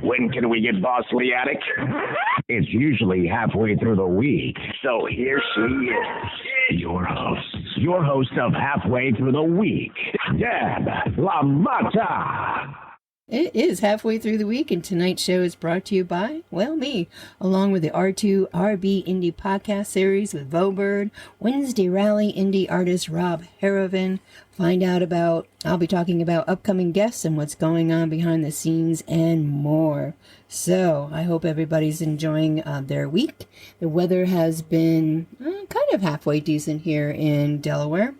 When can we get Bossly Attic? It's usually halfway through the week. So here she is, your host of Halfway Through the Week, Deb LaMotta. It is halfway through the week, and tonight's show is brought to you by, well, me, along with the R2RB Indie Podcast Series with Bird, Wednesday Rally Indie artist Rob Harrowven. I'll be talking about upcoming guests and what's going on behind the scenes and more. So, I hope everybody's enjoying their week. The weather has been kind of halfway decent here in Delaware.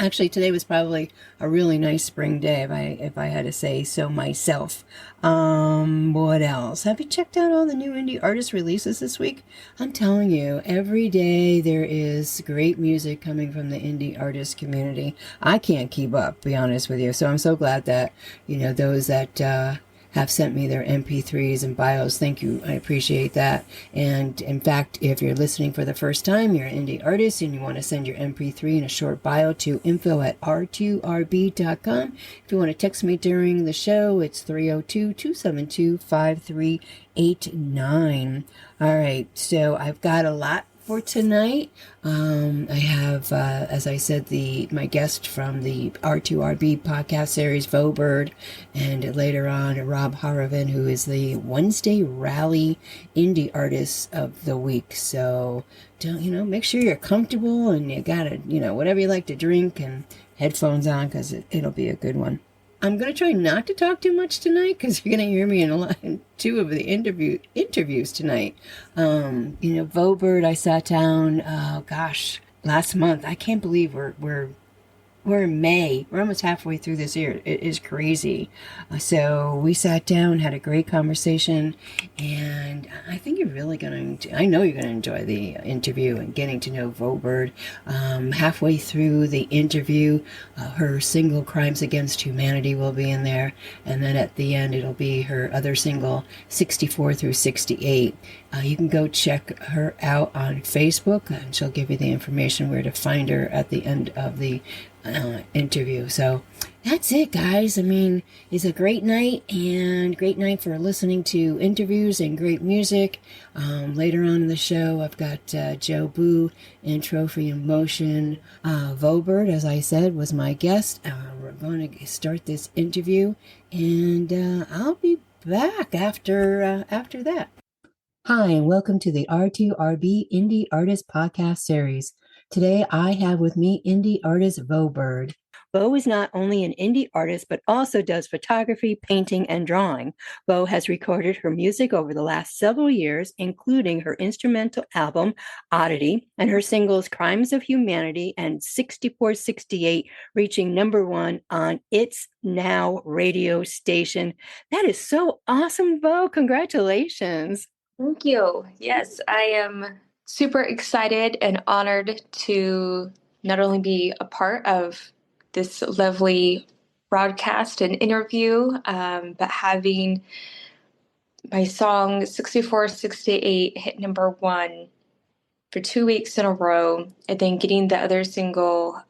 Actually, today was probably a really nice spring day, if I had to say so myself. What else? Have you checked out all the new indie artist releases this week? I'm telling you, every day there is great music coming from the indie artist community. I can't keep up, be honest with you. So I'm so glad that, those that have sent me their MP3s and bios. Thank you. I appreciate that. And in fact, if you're listening for the first time, you're an indie artist and you want to send your MP3 and a short bio to info@r2rb.com. If you want to text me during the show, it's 302-272-5389. All right. So I've got a lot for tonight. I have, as I said, my guest from the R2RB podcast series, Bird, and later on Rob Harrowven, who is the Wednesday Rally Indie Artist of the Week. So, make sure you're comfortable and you got it, whatever you like to drink and headphones on, because it'll be a good one. I'm going to try not to talk too much tonight because you're going to hear me in two of the interviews tonight. Bird, I sat down, last month. I can't believe we're in May. We're almost halfway through this year. It is crazy. So we sat down, had a great conversation, and I think you're really I know you're going to enjoy the interview and getting to know Bird. Halfway through the interview, her single Crimes Against Humanity will be in there, and then at the end it'll be her other single, 64 through 68. You can go check her out on Facebook, and she'll give you the information where to find her at the end of the interview. So that's it, guys. I mean, it's a great night, and great night for listening to interviews and great music. Later on in the show, I've got Joe Boo and Trophy in Motion. Bird, as I said, was my guest. We're going to start this interview, and I'll be back after that. Hi, and welcome to the R2RB Indie Artist Podcast Series. Today, I have with me indie artist Bird. Bo is not only an indie artist, but also does photography, painting, and drawing. Bo has recorded her music over the last several years, including her instrumental album, Oddity, and her singles Crimes of Humanity and 6468, reaching #1 on It's Now radio station. That is so awesome, Bo. Congratulations. Thank you. Yes, I am super excited and honored to not only be a part of this lovely broadcast and interview, but having my song 6468 hit #1 for 2 weeks in a row, and then getting the other single,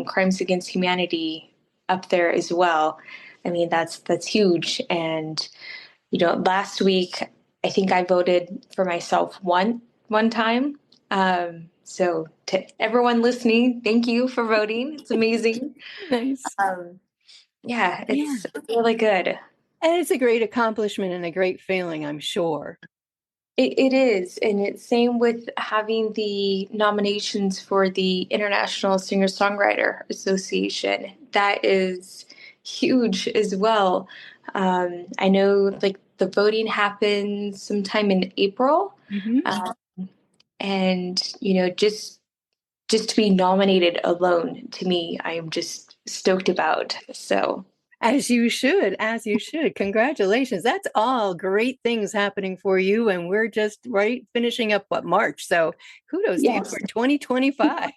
Crimes Against Humanity, up there as well. I mean, that's huge. And, last week, I think I voted for myself one time. So to everyone listening, thank you for voting. It's amazing. Nice. It's really good. And it's a great accomplishment and a great feeling, I'm sure. It is. And it's same with having the nominations for the International Singer-Songwriter Association. That is huge as well. I know the voting happens sometime in April. Mm-hmm. And, just to be nominated alone, to me, I am just stoked about. So As you should. Congratulations. That's all great things happening for you. And we're just finishing up March. So kudos to you for 2025.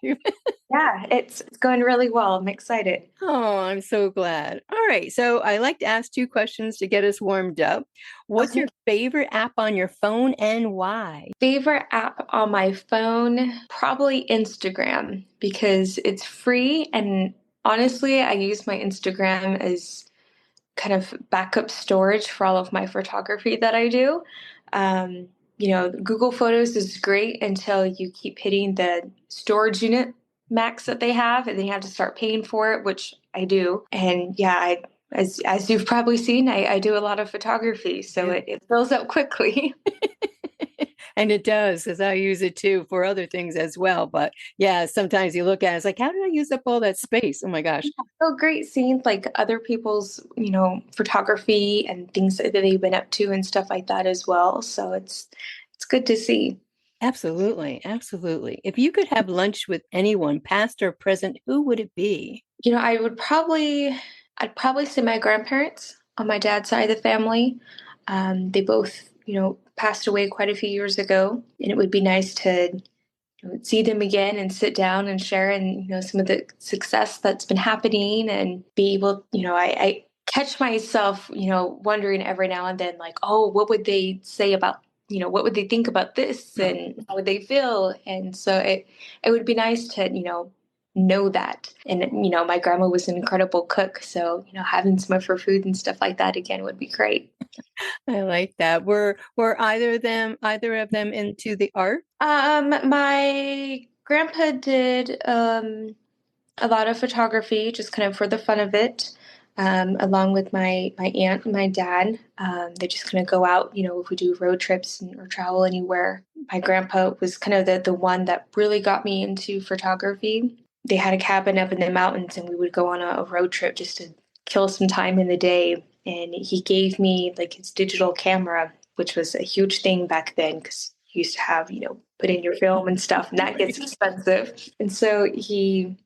Yeah, it's going really well. I'm excited. Oh, I'm so glad. All right. So I like to ask 2 questions to get us warmed up. What's your favorite app on your phone and why? Favorite app on my phone? Probably Instagram, because it's free. And honestly, I use my Instagram as kind of backup storage for all of my photography that I do. Google Photos is great until you keep hitting the storage unit max that they have, and then you have to start paying for it, which I do. And yeah, as you've probably seen, I do a lot of photography, so it fills up quickly. And it does, because I use it too for other things as well. But yeah, sometimes you look at it, it's like, how did I use up all that space? Oh my gosh. Yeah, so great seeing like other people's, photography and things that they've been up to and stuff like that as well. So it's good to see. Absolutely. Absolutely. If you could have lunch with anyone, past or present, who would it be? I'd probably say my grandparents on my dad's side of the family. They both, passed away quite a few years ago, and it would be nice to see them again and sit down and share and, some of the success that's been happening and be able, I catch myself, wondering every now and then, like, oh, what would they say about, what would they think about this and how would they feel? And so it would be nice to, know that. And, my grandma was an incredible cook. So, having some of her food and stuff like that again would be great. I like that. Were either of them into the art? My grandpa did a lot of photography, just kind of for the fun of it. Along with my aunt and my dad, they just kind of go out. If we do road trips or travel anywhere. My grandpa was kind of the one that really got me into photography. They had a cabin up in the mountains, and we would go on a road trip just to kill some time in the day. And he gave me like his digital camera, which was a huge thing back then because you used to have, put in your film and stuff, and that gets expensive. And so he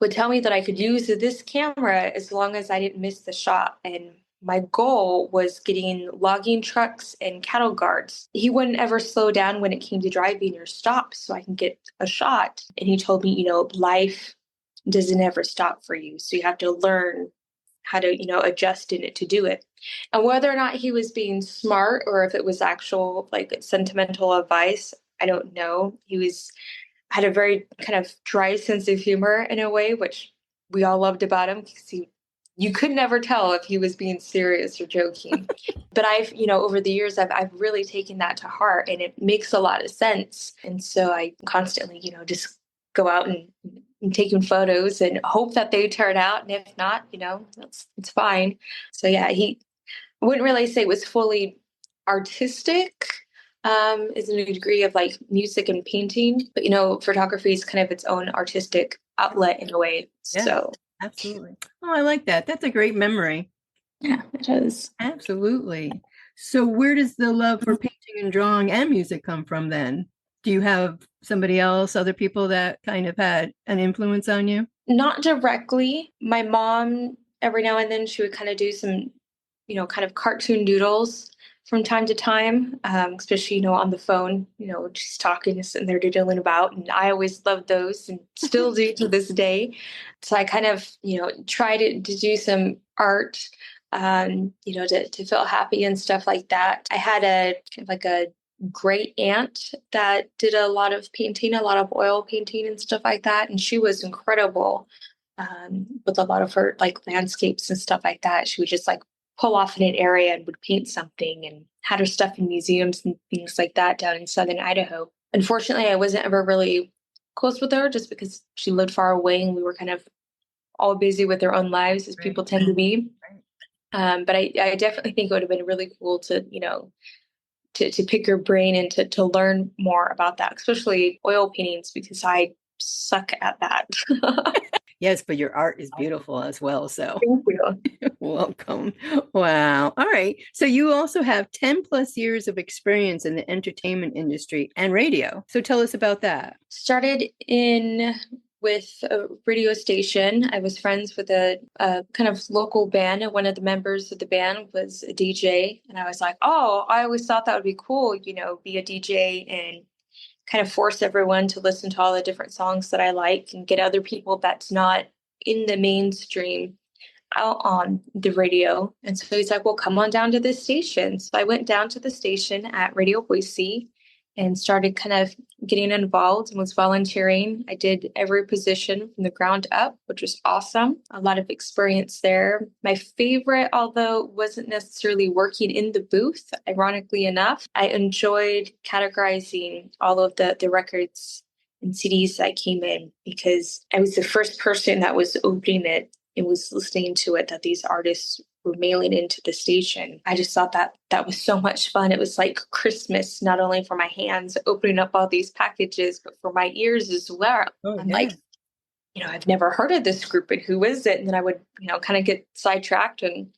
would tell me that I could use this camera as long as I didn't miss the shot. And my goal was getting logging trucks and cattle guards. He wouldn't ever slow down when it came to driving or stop so I can get a shot. And he told me, life doesn't ever stop for you. So you have to learn how to, adjust in it to do it. And whether or not he was being smart or if it was actual like sentimental advice, I don't know. Had a very kind of dry sense of humor in a way, which we all loved about him because you could never tell if he was being serious or joking. But I've, over the years, I've really taken that to heart, and it makes a lot of sense. And so I constantly, just go out and taking photos and hope that they turn out. And if not, it's fine. So yeah, I wouldn't really say it was fully artistic. Is in a degree of like music and painting, but photography is kind of its own artistic outlet in a way. Yeah, so absolutely. Oh, I like that. That's a great memory. Yeah, it is. Absolutely. So where does the love for painting and drawing and music come from then? Do you have somebody else, other people that kind of had an influence on you? Not directly. My mom, every now and then, she would kind of do some, kind of cartoon doodles from time to time, especially, on the phone, she's talking, sitting there doodling about. And I always loved those and still do to this day. So I kind of, tried to do some art, to feel happy and stuff like that. I had a great aunt that did a lot of painting, a lot of oil painting and stuff like that. And she was incredible with a lot of her like landscapes and stuff like that. She would just like pull off in an area and would paint something and had her stuff in museums and things like that down in southern Idaho. Unfortunately, I wasn't ever really close with her just because she lived far away and we were kind of all busy with their own lives as people tend to be. But I definitely think it would have been really cool to, to pick your brain and to learn more about that, especially oil paintings, because I suck at that. Yes, but your art is beautiful as well. So Thank you. welcome. Wow. All right. So you also have 10 plus years of experience in the entertainment industry and radio. So tell us about that. Started with a radio station. I was friends with a kind of local band, and one of the members of the band was a DJ. And I was like, oh, I always thought that would be cool, be a DJ and kind of force everyone to listen to all the different songs that I like and get other people that's not in the mainstream out on the radio. And so he's like, well, come on down to this station. So I went down to the station at Radio Boise and started kind of getting involved and was volunteering. I did every position from the ground up, which was awesome. A lot of experience there. My favorite, although wasn't necessarily working in the booth, ironically enough, I enjoyed categorizing all of the records and CDs that came in, because I was the first person that was opening it and was listening to it that these artists were mailing into the station. I just thought that was so much fun. It was like Christmas, not only for my hands opening up all these packages, but for my ears as well. I'm like, I've never heard of this group, and who is it? And then I would, kind of get sidetracked and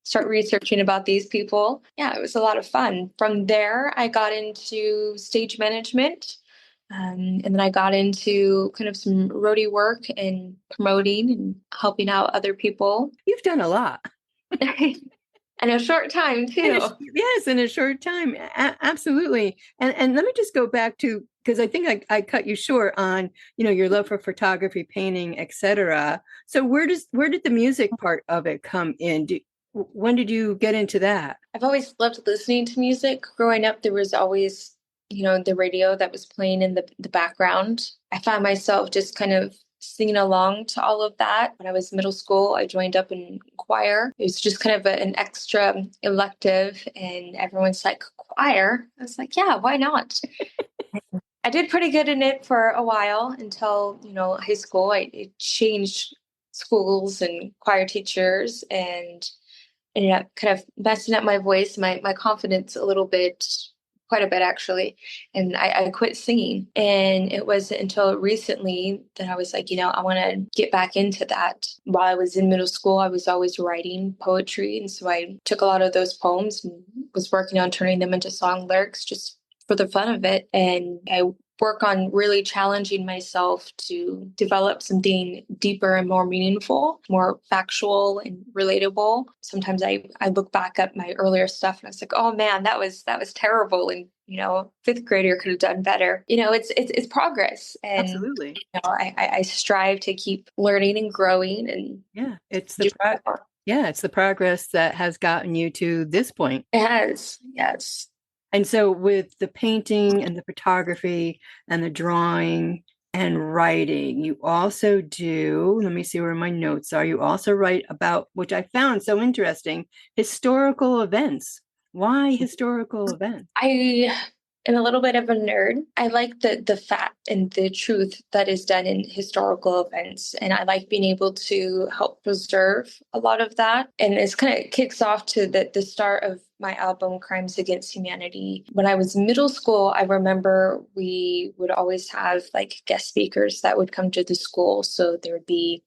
start researching about these people. Yeah, it was a lot of fun. From there, I got into stage management. And then I got into kind of some roadie work and promoting and helping out other people. You've done a lot. In a short time, too. Yes, in a short time. Absolutely. And let me just go back to, because I think I cut you short on, your love for photography, painting, etc. So where did the music part of it come in? When did you get into that? I've always loved listening to music. Growing up, there was always the radio that was playing in the background. I found myself just kind of singing along to all of that. When I was middle school, I joined up in choir. It was just kind of an extra elective, and everyone's like, choir? I was like, yeah, why not? I did pretty good in it for a while until, high school. I changed schools and choir teachers and ended up kind of messing up my voice, my confidence a little bit, quite a bit actually. And I quit singing. And it wasn't until recently that I was like, I want to get back into that. While I was in middle school, I was always writing poetry. And so I took a lot of those poems and was working on turning them into song lyrics just for the fun of it. And I work on really challenging myself to develop something deeper and more meaningful, more factual and relatable. Sometimes I look back at my earlier stuff and I was like, oh man, that was terrible. And, fifth grader could have done better. It's progress. And absolutely. I strive to keep learning and growing. And it's the progress that has gotten you to this point. It has, yes. And so with the painting and the photography and the drawing and writing, you also do, let me see where my notes are, you also write about, which I found so interesting, historical events. Why historical events? I am a little bit of a nerd. I like the fact and the truth that is done in historical events. And I like being able to help preserve a lot of that. And it's kind of kicks off to the start of my album, Crimes Against Humanity. When I was in middle school, I remember we would always have like guest speakers that would come to the school. So there would be,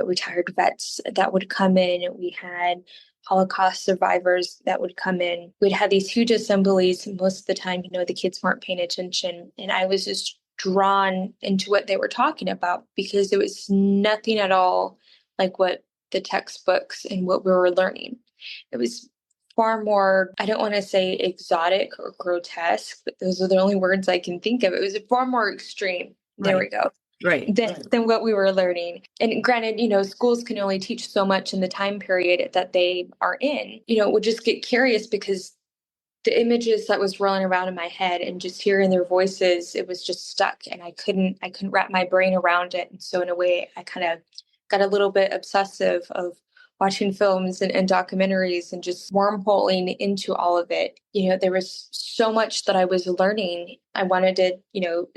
retired vets that would come in. We had Holocaust survivors that would come in. We'd have these huge assemblies. And most of the time, the kids weren't paying attention. And I was just drawn into what they were talking about because it was nothing at all like what the textbooks and what we were learning. It was far more, I don't want to say exotic or grotesque, but those are the only words I can think of. It was far more extreme. There we go. Right. Than what we were learning. And granted, schools can only teach so much in the time period that they are in. Would just get curious because the images that was rolling around in my head and just hearing their voices, it was just stuck and I couldn't wrap my brain around it. And so in a way, I kind of got a little bit obsessive of watching films and documentaries and just wormholing into all of it. There was so much that I was learning. I wanted to,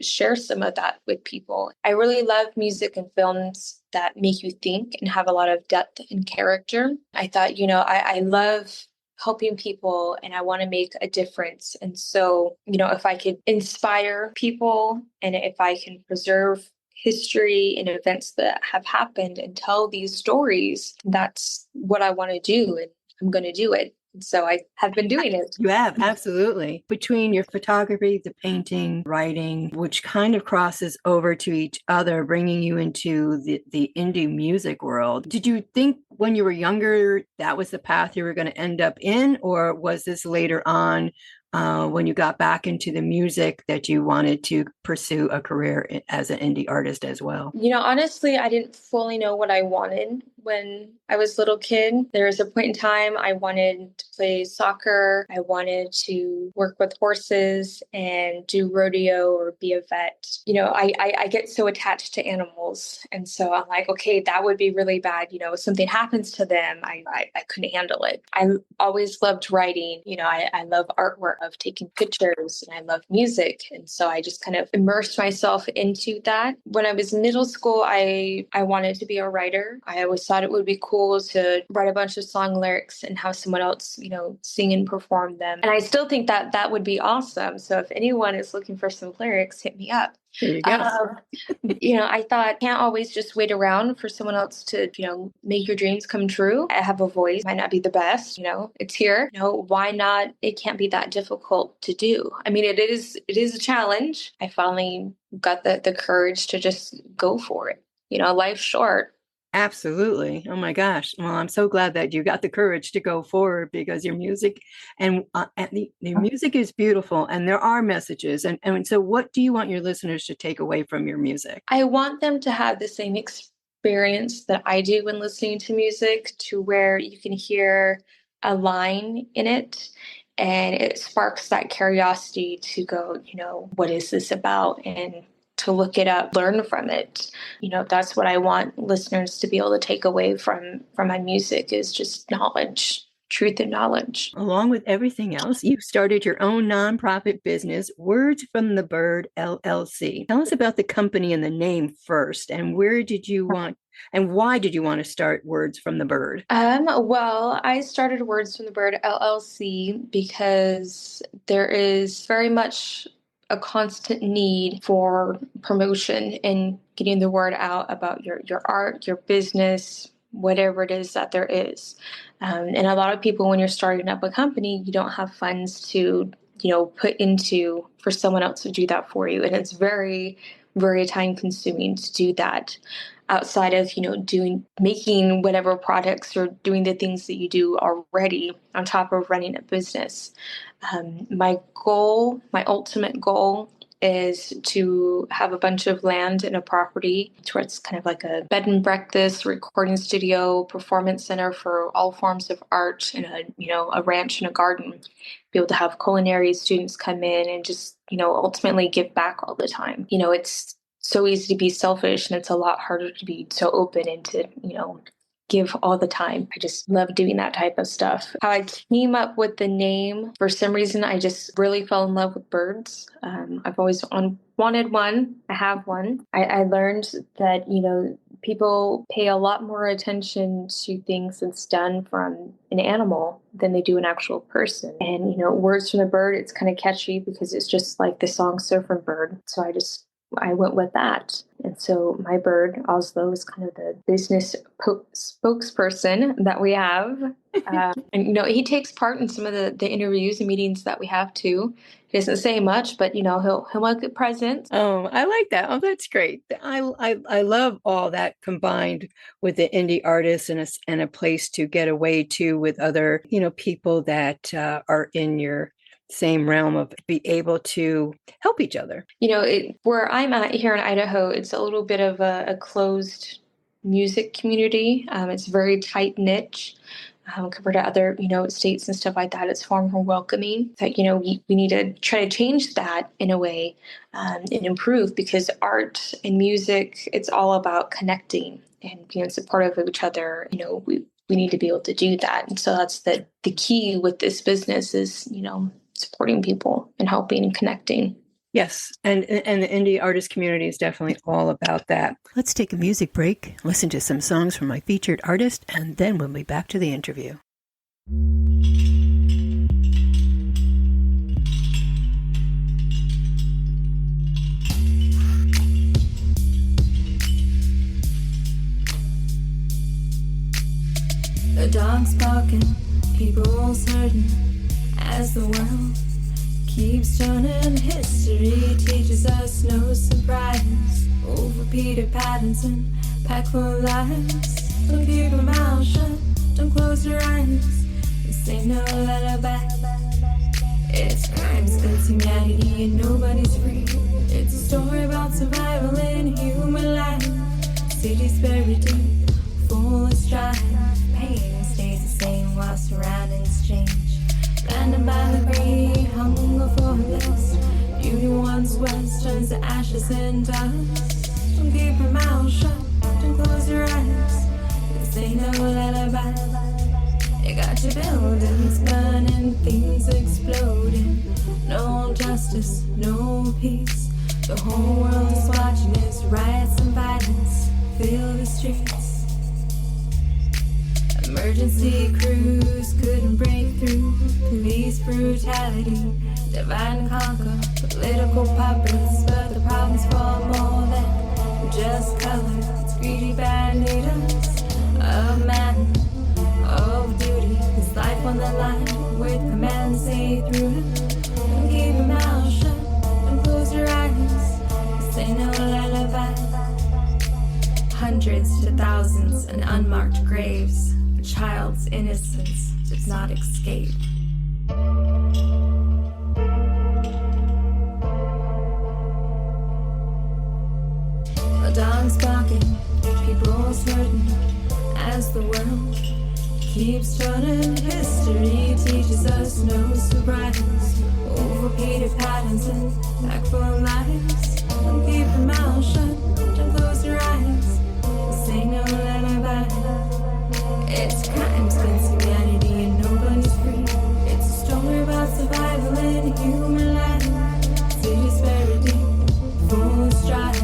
share some of that with people. I really love music and films that make you think and have a lot of depth and character. I thought, I love helping people and I want to make a difference. And so, if I could inspire people and if I can preserve history and events that have happened and tell these stories, that's what I want to do. And I'm going to do it. And so I have been doing it. You have, absolutely. Between your photography, the painting, writing, which kind of crosses over to each other, bringing you into the indie music world. Did you think when you were younger that was the path you were going to end up in? Or was this later on when you got back into the music that you wanted to pursue a career as an indie artist as well? Honestly, I didn't fully know what I wanted when I was a little kid. There was a point in time I wanted to play soccer. I wanted to work with horses and do rodeo or be a vet. I get so attached to animals. And so I'm like, okay, that would be really bad. If something happens to them, I couldn't handle it. I always loved writing. I love artwork, of taking pictures, and I love music. And so I just kind of immersed myself into that. When I was in middle school, I wanted to be a writer. I always thought it would be cool to write a bunch of song lyrics and have someone else, sing and perform them. And I still think that that would be awesome. So if anyone is looking for some lyrics, hit me up. There you go. I thought, can't always just wait around for someone else to, make your dreams come true. I have a voice, might not be the best, it's here. Why not? It can't be that difficult to do. I mean, it is a challenge. I finally got the courage to just go for it. Life's short. Absolutely. Oh my gosh. Well, I'm so glad that you got the courage to go forward, because your music and the music is beautiful, and there are messages. And so what do you want your listeners to take away from your music? I want them to have the same experience that I do when listening to music, to where you can hear a line in it and it sparks that curiosity to go, what is this about? And to look it up, learn from it. That's what I want listeners to be able to take away from my music, is just knowledge, truth and knowledge. Along with everything else, you started your own nonprofit business, Words from the Bird LLC. Tell us about the company and the name first, and why did you want to start Words from the Bird? Well, I started Words from the Bird LLC because there is very much a constant need for promotion and getting the word out about your art, your business, whatever it is that there is. And a lot of people, when you're starting up a company, you don't have funds to, put into for someone else to do that for you. And it's very, very time consuming to do that outside of, making whatever products or doing the things that you do already on top of running a business. My ultimate goal is to have a bunch of land and a property to where it's kind of like a bed and breakfast, recording studio, performance center for all forms of art, and a ranch and a garden. Be able to have culinary students come in and just, ultimately give back all the time. It's so easy to be selfish, and it's a lot harder to be so open and to, give all the time. I just love doing that type of stuff. How I came up with the name, for some reason, I just really fell in love with birds. I've always wanted one. I have one. I learned that, people pay a lot more attention to things that's done from an animal than they do an actual person. And, Words from the Bird, it's kind of catchy because it's just like the song Surfing Bird. So I went with that. And so my bird, Oslo, is kind of the business spokesperson that we have. And, he takes part in some of the interviews and meetings that we have too. He doesn't say much, but, he'll make it present. Oh, I like that. Oh, that's great. I love all that combined with the indie artists and a place to get away to with other, people that are in your same realm of be able to help each other. Where I'm at here in Idaho, it's a little bit of a closed music community. It's very tight niche compared to other, states and stuff like that. It's far more welcoming. That, we need to try to change that in a way and improve, because art and music, it's all about connecting and being supportive of each other. We need to be able to do that. And so that's the key with this business is, supporting people and helping and connecting. Yes. And the indie artist community is definitely all about that. Let's take a music break, listen to some songs from my featured artist, and then we'll be back to the interview. The dog's barking, people's hurting, as the world keeps turning. History teaches us no surprise. Over Peter Pattinson, pack full lies. Don't keep your mouth shut, don't close your eyes. This ain't no lullaby, It's crimes against humanity and nobody's free. It's a story about survival in human life. Cities buried deep, full of strife. Pain stays the same while surroundings change. Blinded by the greed, hunger for less. Beauty once was turns to ashes and dust. Don't keep your mouth shut, don't close your eyes. This ain't no lullaby. You got your buildings burning, things exploding. No justice, no peace. The whole world is watching as riots and violence fill the streets. Emergency crews couldn't break through. Police brutality, divide and conquer. Political puppets, but the problem's far more than just color. It's greedy bad leaders of man, of duty. His life on the line with commands say through him. Don't keep your mouth shut, don't close your eyes. This ain't no lullaby. Hundreds to thousands and unmarked graves. A child's innocence does not escape. A dog's barking, people's hurting as the world keeps turning. History teaches us no surprise. Repeated patterns and back full of lies. Don't keep your mouth shut, don't close your eyes. This ain't no lullaby. It's crimes against humanity and nobody's free. It's a story about survival in human life. Cities buried deep, full of strife.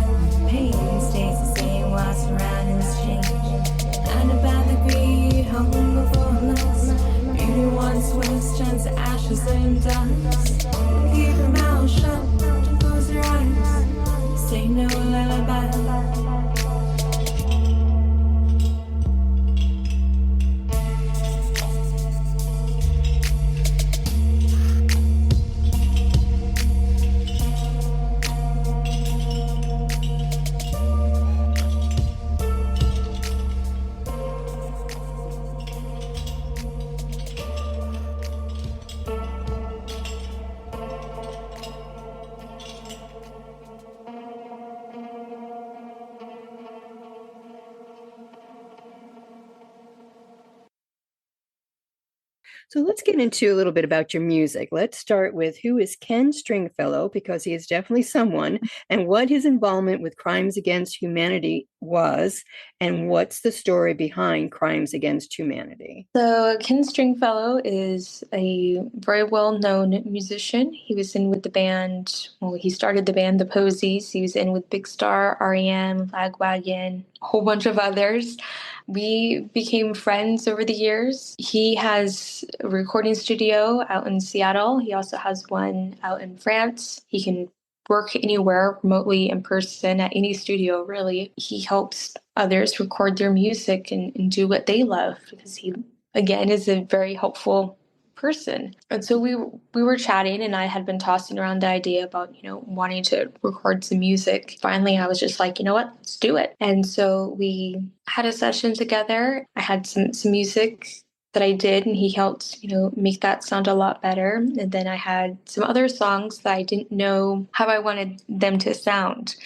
Pain stays the same while surroundings change. And about the greed, hunger for lust. Beauty once was turns to ashes and dust. Keep your mouth shut, don't close your eyes. This ain't no lullaby. So let's get into a little bit about your music. Let's start with who is Ken Stringfellow, because he is definitely someone, and what his involvement with Crimes Against Humanity was, and what's the story behind Crimes Against Humanity. So Ken Stringfellow is a very well-known musician. He was in with the band, he started the band The Posies. He was in with Big Star, REM, Lagwagon, a whole bunch of others. We became friends over the years. He has a recording studio out in Seattle. He also has one out in France. He can work anywhere, remotely, in person, at any studio, really. He helps others record their music and do what they love, because he, again, is a very helpful person. And so we were chatting, and I had been tossing around the idea about, wanting to record some music. Finally, I was just like, you know what, let's do it. And so we had a session together. I had some music that I did, and he helped, make that sound a lot better. And then I had some other songs that I didn't know how I wanted them to sound.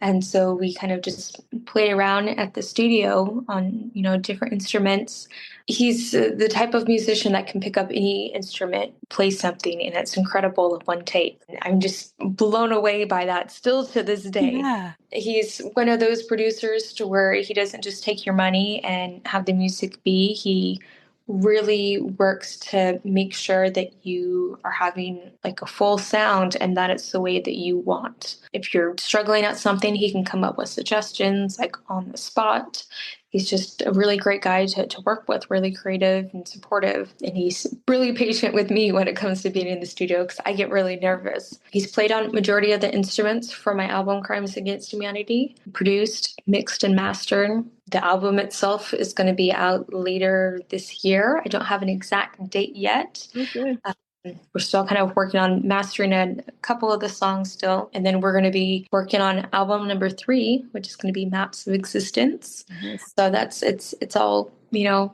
And so we kind of just played around at the studio on, different instruments. He's the type of musician that can pick up any instrument, play something, and it's incredible in one take. I'm just blown away by that still to this day. Yeah. He's one of those producers to where he doesn't just take your money and have the music be. He really works to make sure that you are having like a full sound and that it's the way that you want. If you're struggling at something, he can come up with suggestions like on the spot. He's just a really great guy to work with, really creative and supportive. And he's really patient with me when it comes to being in the studio because I get really nervous. He's played on majority of the instruments for my album Crimes Against Humanity, produced, mixed, and mastered. The album itself is going to be out later this year. I don't have an exact date yet. Okay. We're still kind of working on mastering a couple of the songs still. And then we're going to be working on album number 3, which is going to be Maps of Existence. Yes. So it's all,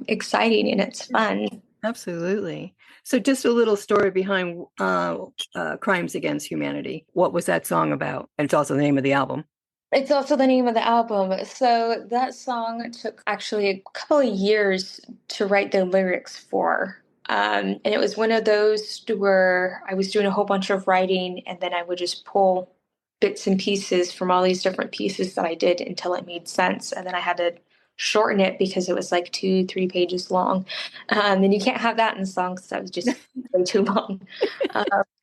exciting and it's fun. Absolutely. So just a little story behind Crimes Against Humanity. What was that song about? And it's also the name of the album. It's also the name of the album. So that song took actually a couple of years to write the lyrics for. And it was one of those where I was doing a whole bunch of writing and then I would just pull bits and pieces from all these different pieces that I did until it made sense. And then I had to shorten it because it was like 2-3 pages long. And you can't have that in songs. That was just way too long.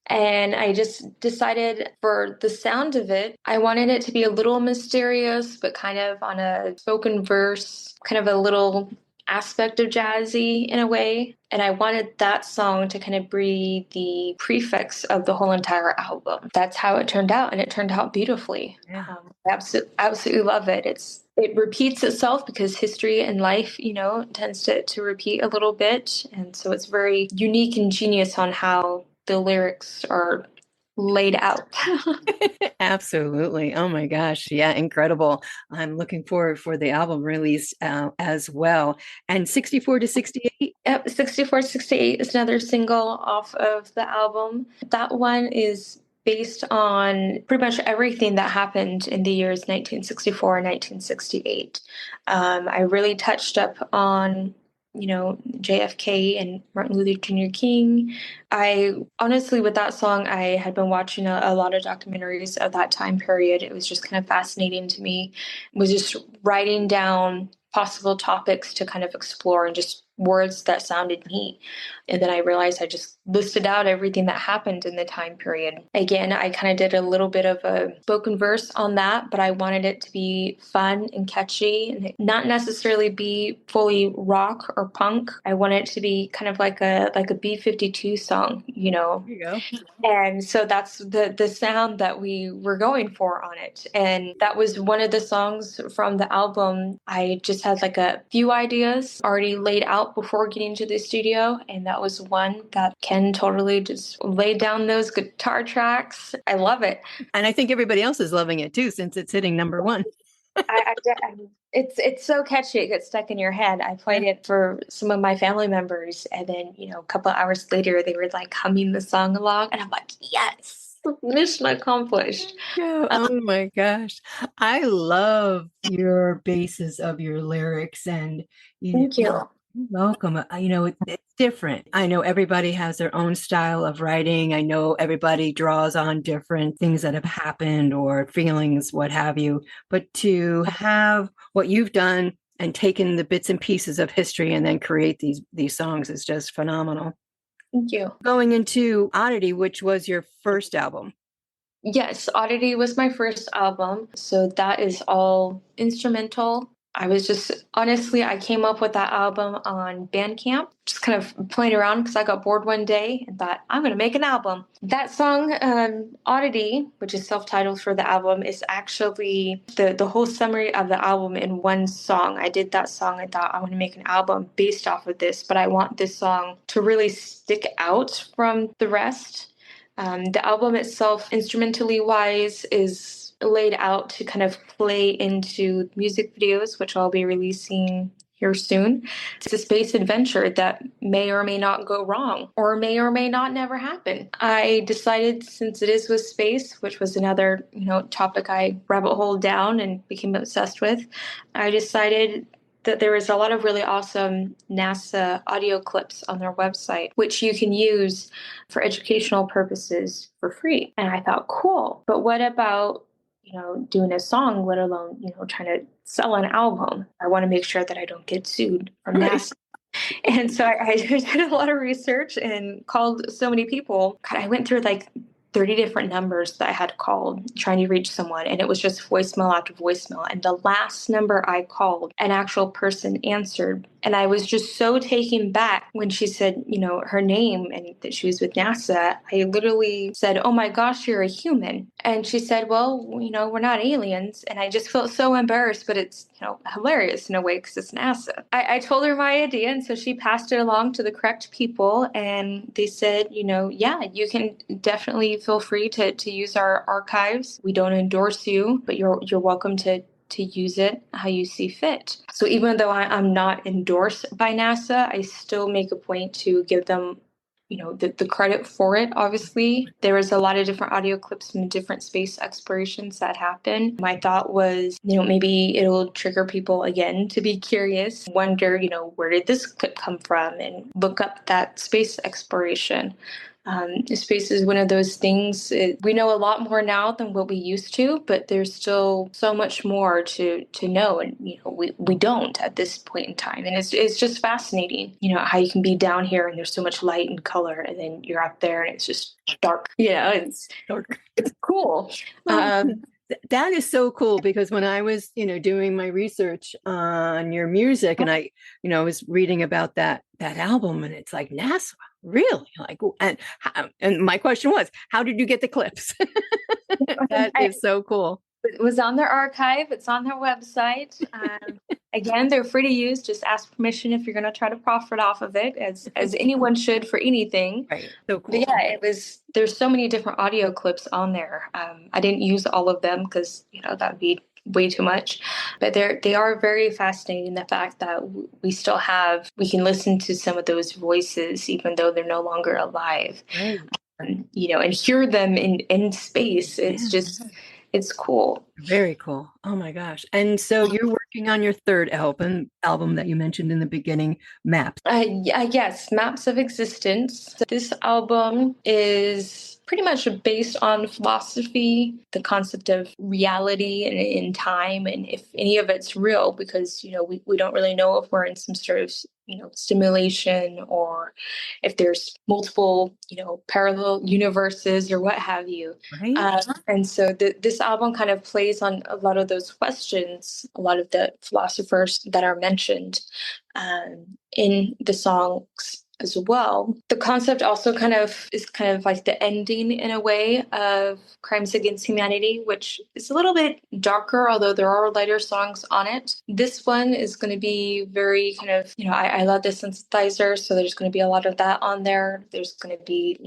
And I just decided for the sound of it, I wanted it to be a little mysterious, but kind of on a spoken verse, kind of a little aspect of jazzy in a way. And I wanted that song to kind of be the prefix of the whole entire album. That's how it turned out, and it turned out beautifully. Yeah. I absolutely love it. It repeats itself because history and life, tends to repeat a little bit. And so it's very unique and genius on how the lyrics are laid out. Absolutely. Oh my gosh. Yeah, incredible. I'm looking forward for the album release as well. And 64 to 68? Yep, 64 68 is another single off of the album. That one is based on pretty much everything that happened in the years 1964 and 1968. I really touched up on JFK and Martin Luther Jr. King. I honestly, with that song, I had been watching a lot of documentaries of that time period. It was just kind of fascinating to me. It was just writing down possible topics to kind of explore and just words that sounded neat. And then I realized I just listed out everything that happened in the time period. Again, I kind of did a little bit of a spoken verse on that, but I wanted it to be fun and catchy and not necessarily be fully rock or punk. I wanted it to be kind of like a B-52 song, There you go. And so that's the sound that we were going for on it. And that was one of the songs from the album. I just had like a few ideas already laid out before getting to the studio. And that was one that Ken totally just laid down those guitar tracks. I love it. And I think everybody else is loving it too, since it's hitting number one. It's so catchy. It gets stuck in your head. I played it for some of my family members, and then a couple of hours later, they were like humming the song along, and I'm like, yes, mission accomplished. Oh my gosh, I love your basis of your lyrics, and Thank you. You're welcome. It's different. I know everybody has their own style of writing. I know everybody draws on different things that have happened or feelings, what have you. But to have what you've done and taken the bits and pieces of history and then create these songs is just phenomenal. Thank you. Going into Oddity, which was your first album. Yes, Oddity was my first album. So that is all instrumental. I was just, honestly, I came up with that album on Bandcamp, just kind of playing around because I got bored one day and thought, I'm going to make an album. That song, Oddity, which is self-titled for the album, is actually the whole summary of the album in one song. I did that song. I thought I want to make an album based off of this, but I want this song to really stick out from the rest. The album itself, instrumentally wise, is laid out to kind of play into music videos, which I'll be releasing here soon. It's a space adventure that may or may not go wrong or may not never happen. I decided, since it is with space, which was another topic I rabbit holed down and became obsessed with, I decided that there is a lot of really awesome NASA audio clips on their website, which you can use for educational purposes for free. And I thought, cool, but what about doing a song, let alone, trying to sell an album? I want to make sure that I don't get sued from NASA. And so I did a lot of research and called so many people. God, I went through like 30 different numbers that I had called trying to reach someone, and it was just voicemail after voicemail. And the last number I called, an actual person answered. And I was just so taken back when she said, her name and that she was with NASA. I literally said, oh my gosh, you're a human. And she said, well, we're not aliens. And I just felt so embarrassed, but it's, hilarious in a way because it's NASA. I told her my idea, and so she passed it along to the correct people. And they said, yeah, you can definitely feel free to use our archives. We don't endorse you, but you're welcome to to use it how you see fit. So even though I'm not endorsed by NASA, I still make a point to give them the credit for it. Obviously, there was a lot of different audio clips from different space explorations that happened. My thought was, maybe it'll trigger people again to be curious, wonder, where did this clip come from, and look up that space exploration. Space is one of those things. We know a lot more now than what we used to, but there's still so much more to know, and we don't at this point in time. And it's just fascinating, how you can be down here and there's so much light and color, and then you're up there and it's just dark. It's dark. It's cool. That is so cool, because when I was, doing my research on your music, and I was reading about that album, and it's like, NASA, really? Like, and my question was, how did you get the clips? That is so cool. It was on their archive. It's on their website. Again, they're free to use. Just ask permission if you're going to try to profit off of it, as anyone should for anything. Right. So cool. But yeah, there's so many different audio clips on there. I didn't use all of them because, that would be way too much. But they are very fascinating. The fact that we can listen to some of those voices, even though they're no longer alive, right. And hear them in space. It's just... It's cool. Very cool. Oh my gosh. And so you're working on your third album that you mentioned in the beginning, Maps. Yes, Maps of Existence. This album is pretty much based on philosophy, the concept of reality and in time, and if any of it's real, because, we don't really know if we're in some sort of, simulation, or if there's multiple, parallel universes or what have you. Right. And so this album kind of plays on a lot of those questions, a lot of the philosophers that are mentioned in the songs as well. The concept also is like the ending in a way of Crimes Against Humanity, which is a little bit darker, although there are lighter songs on it. This one is going to be very I love the synthesizer, so there's going to be a lot of that on there. There's going to be,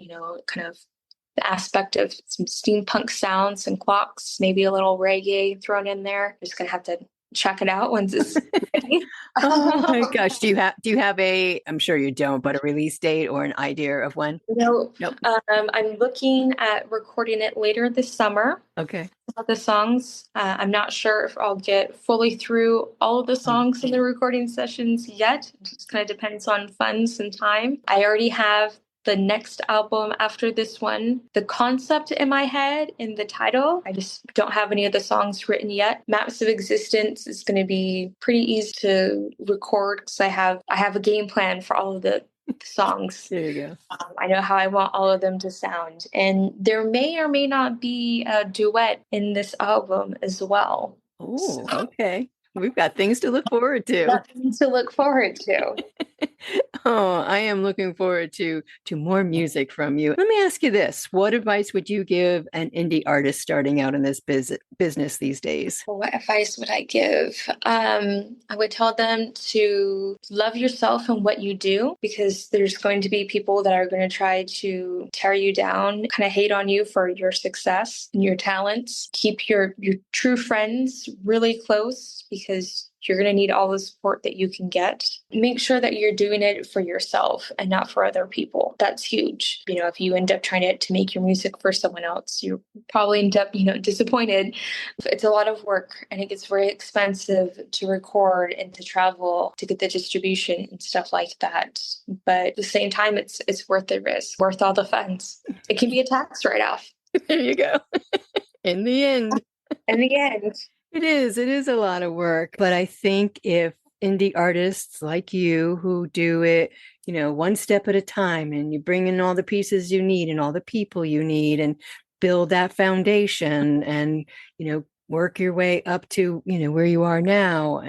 the aspect of some steampunk sounds and clocks, maybe a little reggae thrown in there. Just going to have to check it out once it's ready. Oh my gosh. Do you have I'm sure you don't, but a release date or an idea of when? Nope. Nope. I'm looking at recording it later this summer. Okay. The songs. I'm not sure if I'll get fully through all of the songs in the recording sessions yet. It just kind of depends on funds and time. I already have the next album after this one, the concept in my head and the title. I just don't have any of the songs written yet. Maps of Existence is going to be pretty easy to record because I have a game plan for all of the songs. There you go. I know how I want all of them to sound. And there may or may not be a duet in this album as well. Oh, okay. We've got things to look forward to. Oh, I am looking forward to more music from you. Let me ask you this. What advice would you give an indie artist starting out in this business these days? What advice would I give? I would tell them to love yourself and what you do, because there's going to be people that are going to try to tear you down, kind of hate on you for your success and your talents. Keep your true friends really close, because you're going to need all the support that you can get. Make sure that you're doing it for yourself and not for other people. That's huge. If you end up trying to make your music for someone else, you probably end up, disappointed. It's a lot of work, and it gets very expensive to record and to travel to get the distribution and stuff like that. But at the same time, it's worth the risk, worth all the funds. It can be a tax write-off. There you go. In the end. It is a lot of work, but I think if indie artists like you who do it, one step at a time, and you bring in all the pieces you need and all the people you need and build that foundation and, work your way up to, where you are now.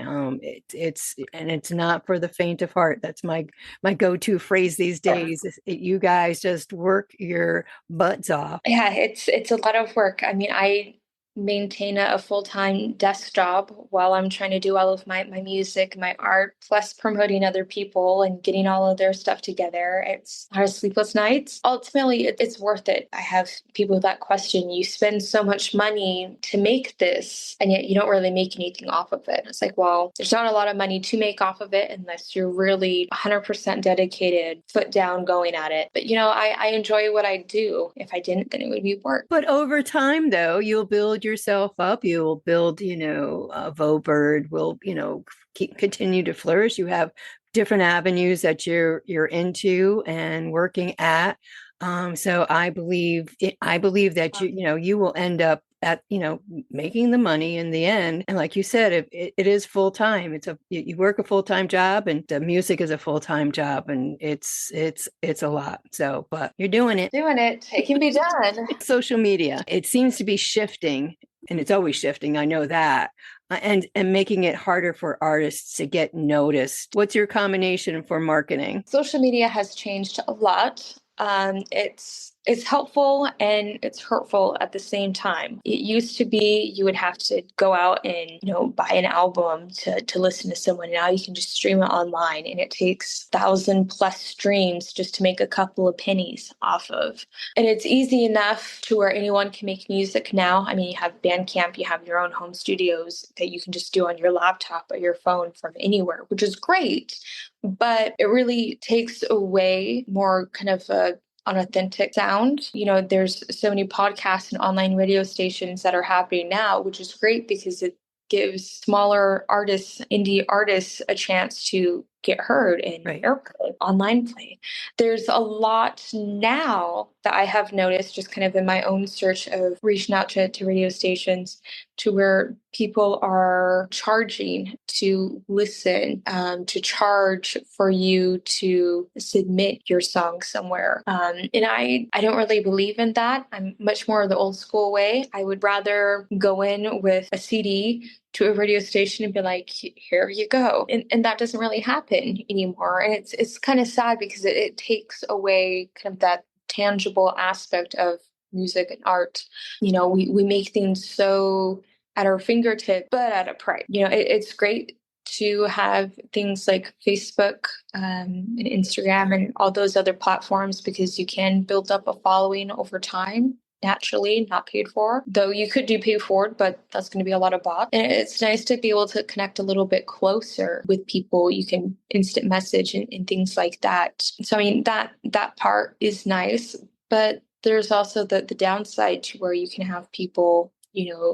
It's not for the faint of heart. That's my go-to phrase these days. You guys just work your butts off. Yeah, it's a lot of work. I mean, maintain a full-time desk job while I'm trying to do all of my music, my art, plus promoting other people and getting all of their stuff together. It's a lot of sleepless nights. Ultimately, it's worth it. I have people that question, you spend so much money to make this, and yet you don't really make anything off of it. It's like, well, there's not a lot of money to make off of it unless you're really 100% dedicated, foot down, going at it. But, I enjoy what I do. If I didn't, then it would be work. But over time, though, you'll build yourself up. You'll build, Bird will, continue to flourish. You have different avenues that you're into and working at. So I believe that you will end up at making the money in the end. And like you said, it is full time. You work a full time job, and the music is a full time job, and it's a lot. So, but you're doing it. It can be done. Social media, it seems to be shifting, and it's always shifting. I know that. And making it harder for artists to get noticed. What's your combination for marketing? Social media has changed a lot. It's helpful and it's hurtful at the same time. It used to be you would have to go out and, buy an album to listen to someone. Now you can just stream it online, and it takes 1,000+ streams just to make a couple of pennies off of. And it's easy enough to where anyone can make music now. I mean, you have Bandcamp, you have your own home studios that you can just do on your laptop or your phone from anywhere, which is great. But it really takes away more kind of an authentic sound. There's so many podcasts and online radio stations that are happening now, which is great because it gives smaller artists, indie artists, a chance to get heard in airplay, online play. There's a lot now that I have noticed just kind of in my own search of reaching out to radio stations to where people are charging to listen, to charge for you to submit your song somewhere. And I don't really believe in that. I'm much more the old school way. I would rather go in with a CD to a radio station and be like, here you go. And that doesn't really happen anymore. And it's kind of sad because it takes away kind of that tangible aspect of music and art. We make things so at our fingertip, but at a price. It's great to have things like Facebook and Instagram and all those other platforms because you can build up a following over time. Naturally, not paid for, though you could do paid for, but that's going to be a lot of bots. And it's nice to be able to connect a little bit closer with people. You can instant message and things like that. So, I mean, that part is nice, but there's also the downside to where you can have people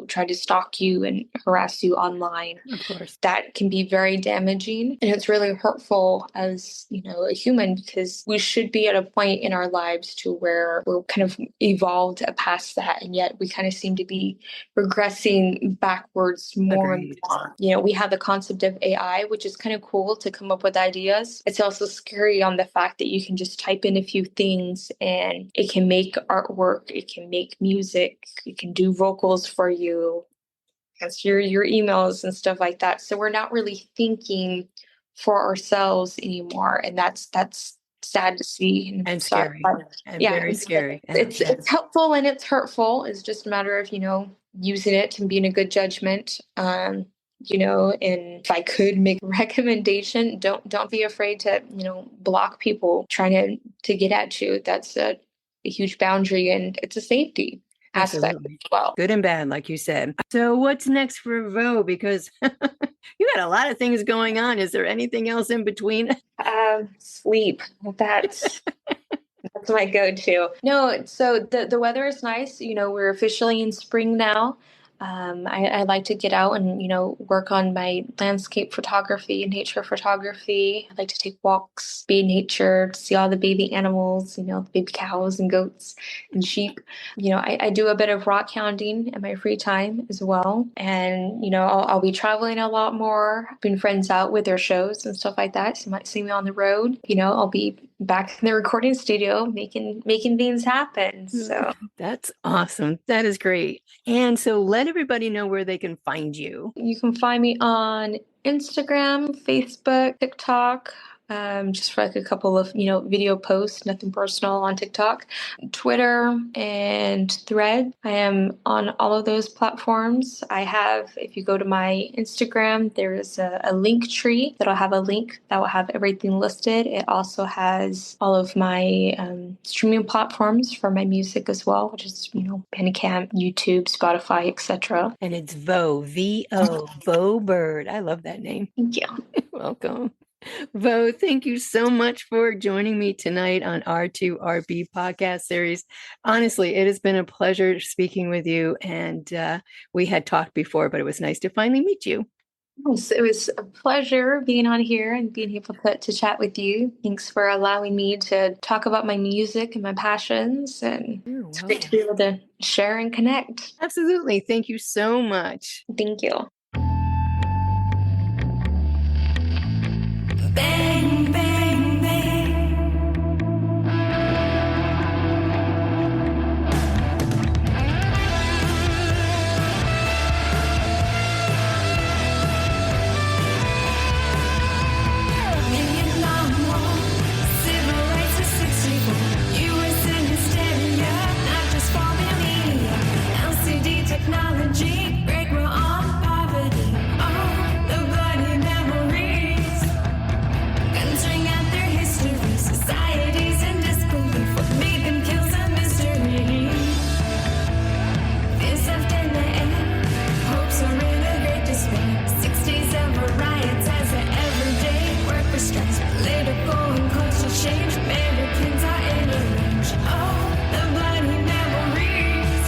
try to stalk you and harass you online. Of course. That can be very damaging. And it's really hurtful as, a human, because we should be at a point in our lives to where we're kind of evolved past that. And yet we kind of seem to be regressing backwards more and more. We have the concept of AI, which is kind of cool to come up with ideas. It's also scary on the fact that you can just type in a few things and it can make artwork, it can make music, it can do vocals for you, answer your emails and stuff like that. So we're not really thinking for ourselves anymore, and that's sad to see and scary. Very scary. It's helpful and it's hurtful. It's just a matter of using it and being a good judgment. And if I could make a recommendation, don't be afraid to block people trying to get at you. That's a huge boundary, and it's a safety aspect Absolutely. As well. Good and bad, like you said. So what's next for Vo? Because you got a lot of things going on. Is there anything else in between? Sleep. That's my go-to. No, so the weather is nice. We're officially in spring now. I like to get out and, work on my landscape photography and nature photography. I like to take walks, be in nature, see all the baby animals, the baby cows and goats and sheep. I do a bit of rock hounding in my free time as well. And, I'll be traveling a lot more, been friends out with their shows and stuff like that. So you might see me on the road. I'll be back in the recording studio making things happen. So that's awesome. That is great. And so let everybody know where they can find you. You can find me on Instagram, Facebook, TikTok. just for like a couple of, video posts, nothing personal on TikTok, Twitter, and Thread. I am on all of those platforms. I have, if you go to my Instagram, there is a link tree that'll have a link that will have everything listed. It also has all of my streaming platforms for my music as well, which is, Bandcamp, YouTube, Spotify, etc. And it's Vo Bird. I love that name. Thank you. Welcome. Vo, thank you so much for joining me tonight on R2RB podcast series. Honestly, it has been a pleasure speaking with you, and we had talked before, but it was nice to finally meet you. Yes, it was a pleasure being on here and being able to chat with you. Thanks for allowing me to talk about my music and my passions, and it's great to be able to share and connect. Absolutely. Thank you so much. Thank you. Bang, bang, bang. Million-long war, civil rights is 64. US in hysteria, not just for the media. LCD technology, break we're on poverty. Oh, the bloody memories. Guns ring out their history. Societies in disbelief. What made them kill some mystery? Fears left in the air. Hopes are in a great despair. 6 days of riots as the everyday worker strikes. Political and cultural change. Americans are in a rage. Oh, the bloody memories.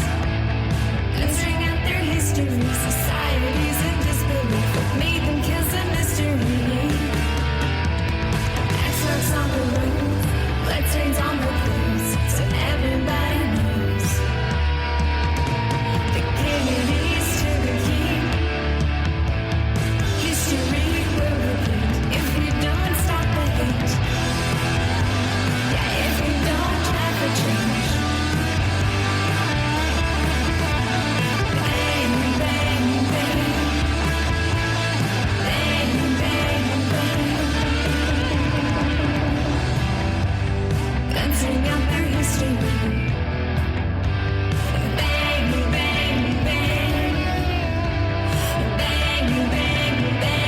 Guns ring out their history. Societies in disbelief. What made them kill some mystery? X-marks on the road, blood stains on the clothes, so everybody knows. The Kennedys to the key. History will repeat if we don't stop the hate. Yeah, if we don't try for change. Bang, bang, bang. Bang, bang, bang. Guns ring out their history. Bang, bang, bang. Bang, bang, bang.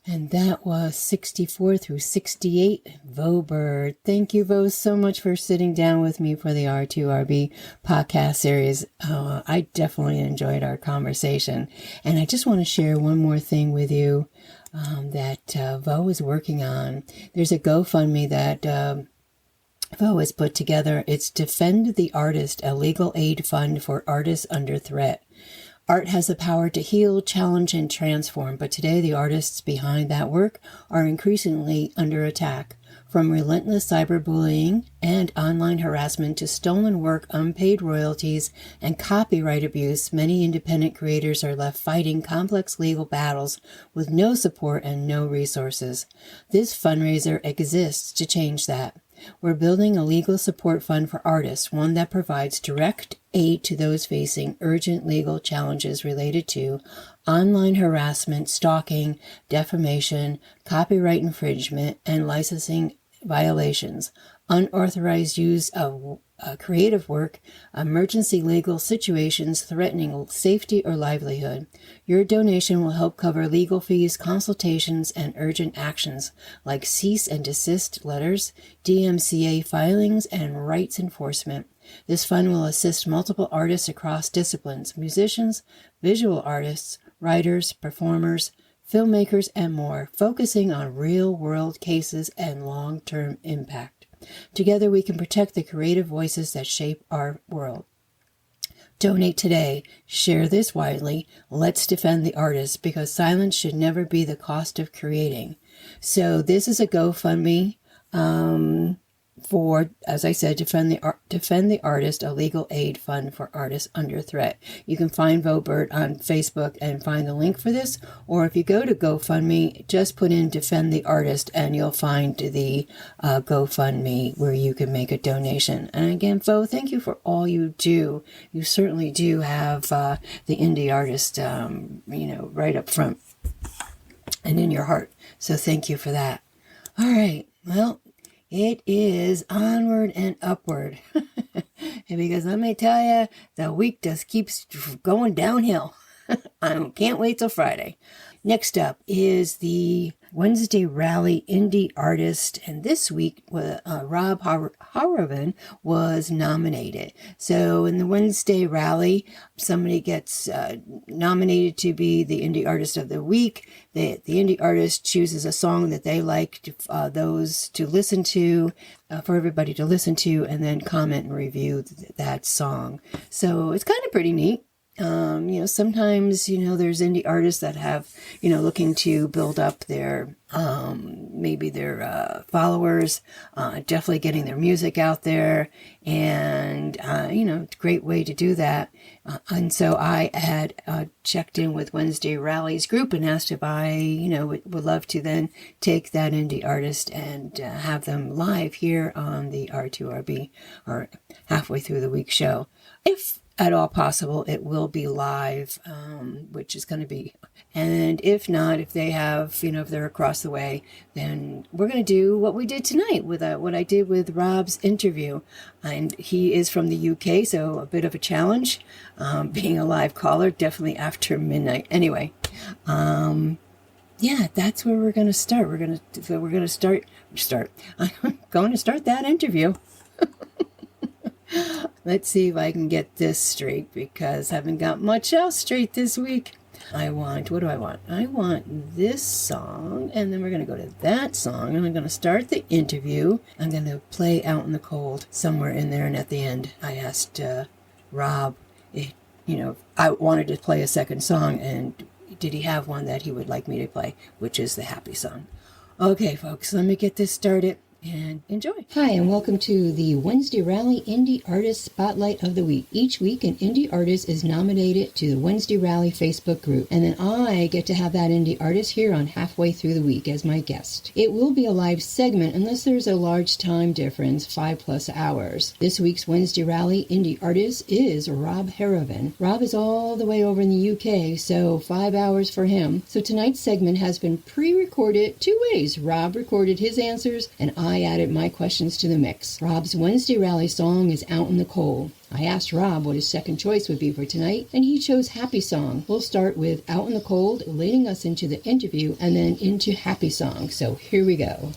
And that was 64 through 68, Vo Bird. Thank you, Vo, so much for sitting down with me for the R2RB podcast series. I definitely enjoyed our conversation. And I just want to share one more thing with you that Vo is working on. There's a GoFundMe that Vo has put together. It's Defend the Artist, a legal aid fund for artists under threat. Art has the power to heal, challenge, and transform, but today the artists behind that work are increasingly under attack. From relentless cyberbullying and online harassment to stolen work, unpaid royalties, and copyright abuse, many independent creators are left fighting complex legal battles with no support and no resources. This fundraiser exists to change that. We're building a legal support fund for artists, one that provides direct aid to those facing urgent legal challenges related to online harassment, stalking, defamation, copyright infringement, and licensing violations, unauthorized use of creative work, emergency legal situations threatening safety or livelihood. Your donation will help cover legal fees, consultations, and urgent actions like cease and desist letters, DMCA filings, and rights enforcement. This fund will assist multiple artists across disciplines, musicians, visual artists, writers, performers, filmmakers, and more, focusing on real-world cases and long-term impact. Together we can protect the creative voices that shape our world. Donate today. Share this widely. Let's defend the artists, because silence should never be the cost of creating. So this is a GoFundMe for, as I said, defend the artist, a legal aid fund for artists under threat. You can find Vote Bird on Facebook and find the link for this, or if you go to GoFundMe, just put in Defend the Artist and you'll find the GoFundMe where you can make a donation. And again, Vo, thank you for all you do. You certainly do have the indie artist, right up front and in your heart. So thank you for that. All right. Well, it is onward and upward. And because let me tell you, the week just keeps going downhill. I can't wait till Friday. Next up is the Wednesday Rally Indie Artist, and this week Rob Harrowven was nominated. So in the Wednesday Rally, somebody gets nominated to be the Indie Artist of the Week. The Indie Artist chooses a song that they like those to listen to, for everybody to listen to, and then comment and review that song. So it's kind of pretty neat. Sometimes, there's indie artists that have, looking to build up their, maybe their followers, definitely getting their music out there, and, great way to do that. And so I had checked in with Wednesday Rally's group and asked if I, would love to then take that indie artist and have them live here on the R2RB, or halfway through the week show. If at all possible, it will be live, which is going to be, and if not, if they have, if they're across the way, then we're going to do what we did tonight with what I did with Rob's interview. And he is from the UK, so a bit of a challenge, being a live caller, definitely after midnight. Anyway, that's where we're going to start. I'm going to start that interview. Let's see if I can get this straight, because I haven't got much else straight this week. What do I want? I want this song, and then we're going to go to that song, and I'm going to start the interview. I'm going to play Out in the Cold somewhere in there, and at the end, I asked Rob if, I wanted to play a second song, and did he have one that he would like me to play, which is the happy song. Okay, folks, let me get this started. And enjoy. Hi, and welcome to the Wednesday Rally Indie Artist Spotlight of the Week. Each week, an indie artist is nominated to the Wednesday Rally Facebook group, and then I get to have that indie artist here on halfway through the week as my guest. It will be a live segment unless there's a large time difference, 5+ hours. This week's Wednesday Rally Indie artist is Rob Harrowven. Rob is all the way over in the UK, so 5 hours for him. So tonight's segment has been pre-recorded 2 ways. Rob recorded his answers, and I added my questions to the mix. Rob's Wednesday Rally song is Out in the Cold. I asked Rob what his second choice would be for tonight, and he chose Happy Song. We'll start with Out in the Cold, leading us into the interview, and then into Happy Song. So here we go.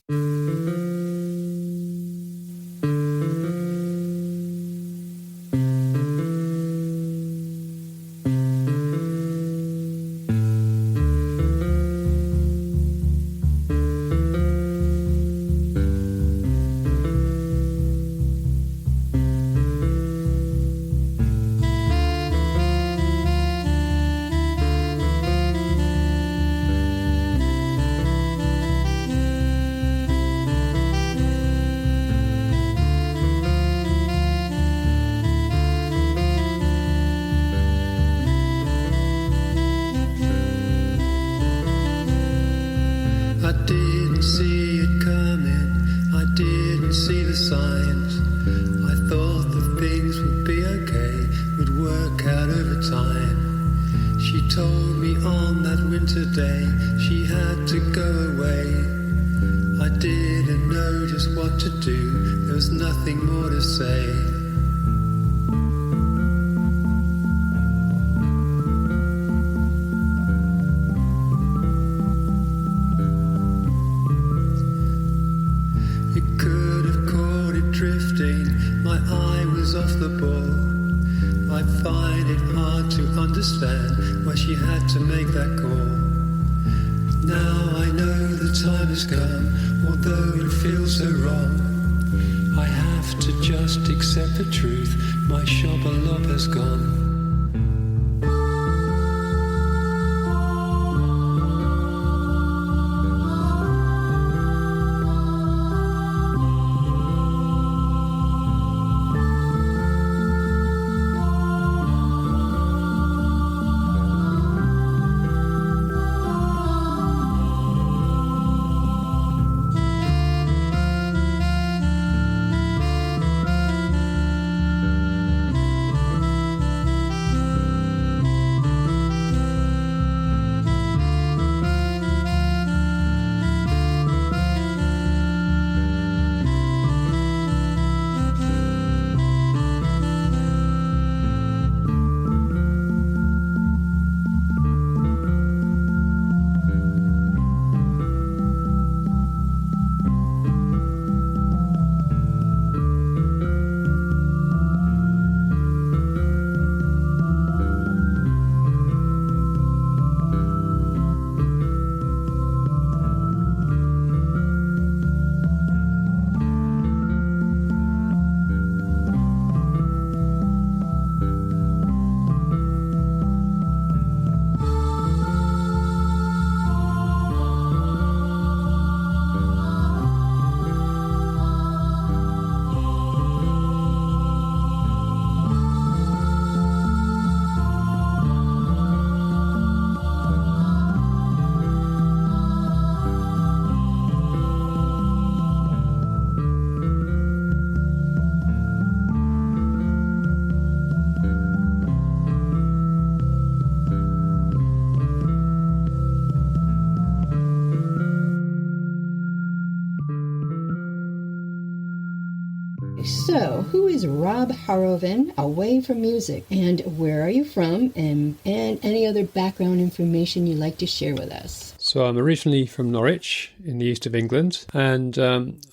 So, who is Rob Harrowven away from music? And where are you from? And any other background information you'd like to share with us? So I'm originally from Norwich in the east of England, and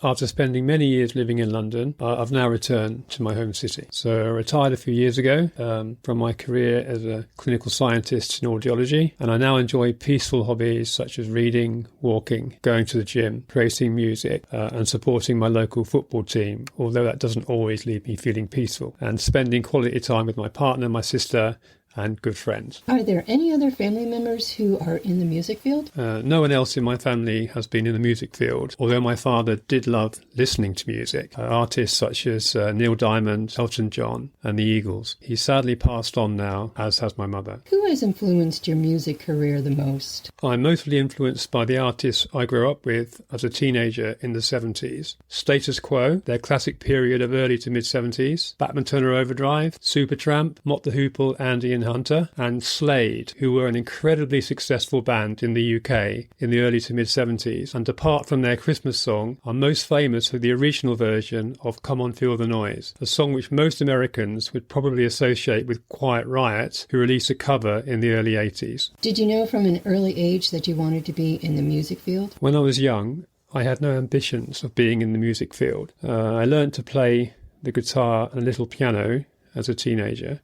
after spending many years living in London, I've now returned to my home city. So I retired a few years ago from my career as a clinical scientist in audiology, and I now enjoy peaceful hobbies such as reading, walking, going to the gym, creating music, and supporting my local football team, although that doesn't always leave me feeling peaceful, and spending quality time with my partner, my sister, and good friends. Are there any other family members who are in the music field? No one else in my family has been in the music field, although my father did love listening to music. Artists such as Neil Diamond, Elton John, and the Eagles. He's sadly passed on now, as has my mother. Who has influenced your music career the most? I'm mostly influenced by the artists I grew up with as a teenager in the 70s. Status Quo, their classic period of early to mid-70s. Bachman Turner Overdrive, Supertramp, Mott the Hoople, Andy and Hunter, and Slade, who were an incredibly successful band in the UK in the early to mid-70s, and apart from their Christmas song, are most famous for the original version of Come On Feel the Noise, a song which most Americans would probably associate with Quiet Riot, who released a cover in the early 80s. Did you know from an early age that you wanted to be in the music field? When I was young, I had no ambitions of being in the music field. I learned to play the guitar and a little piano as a teenager,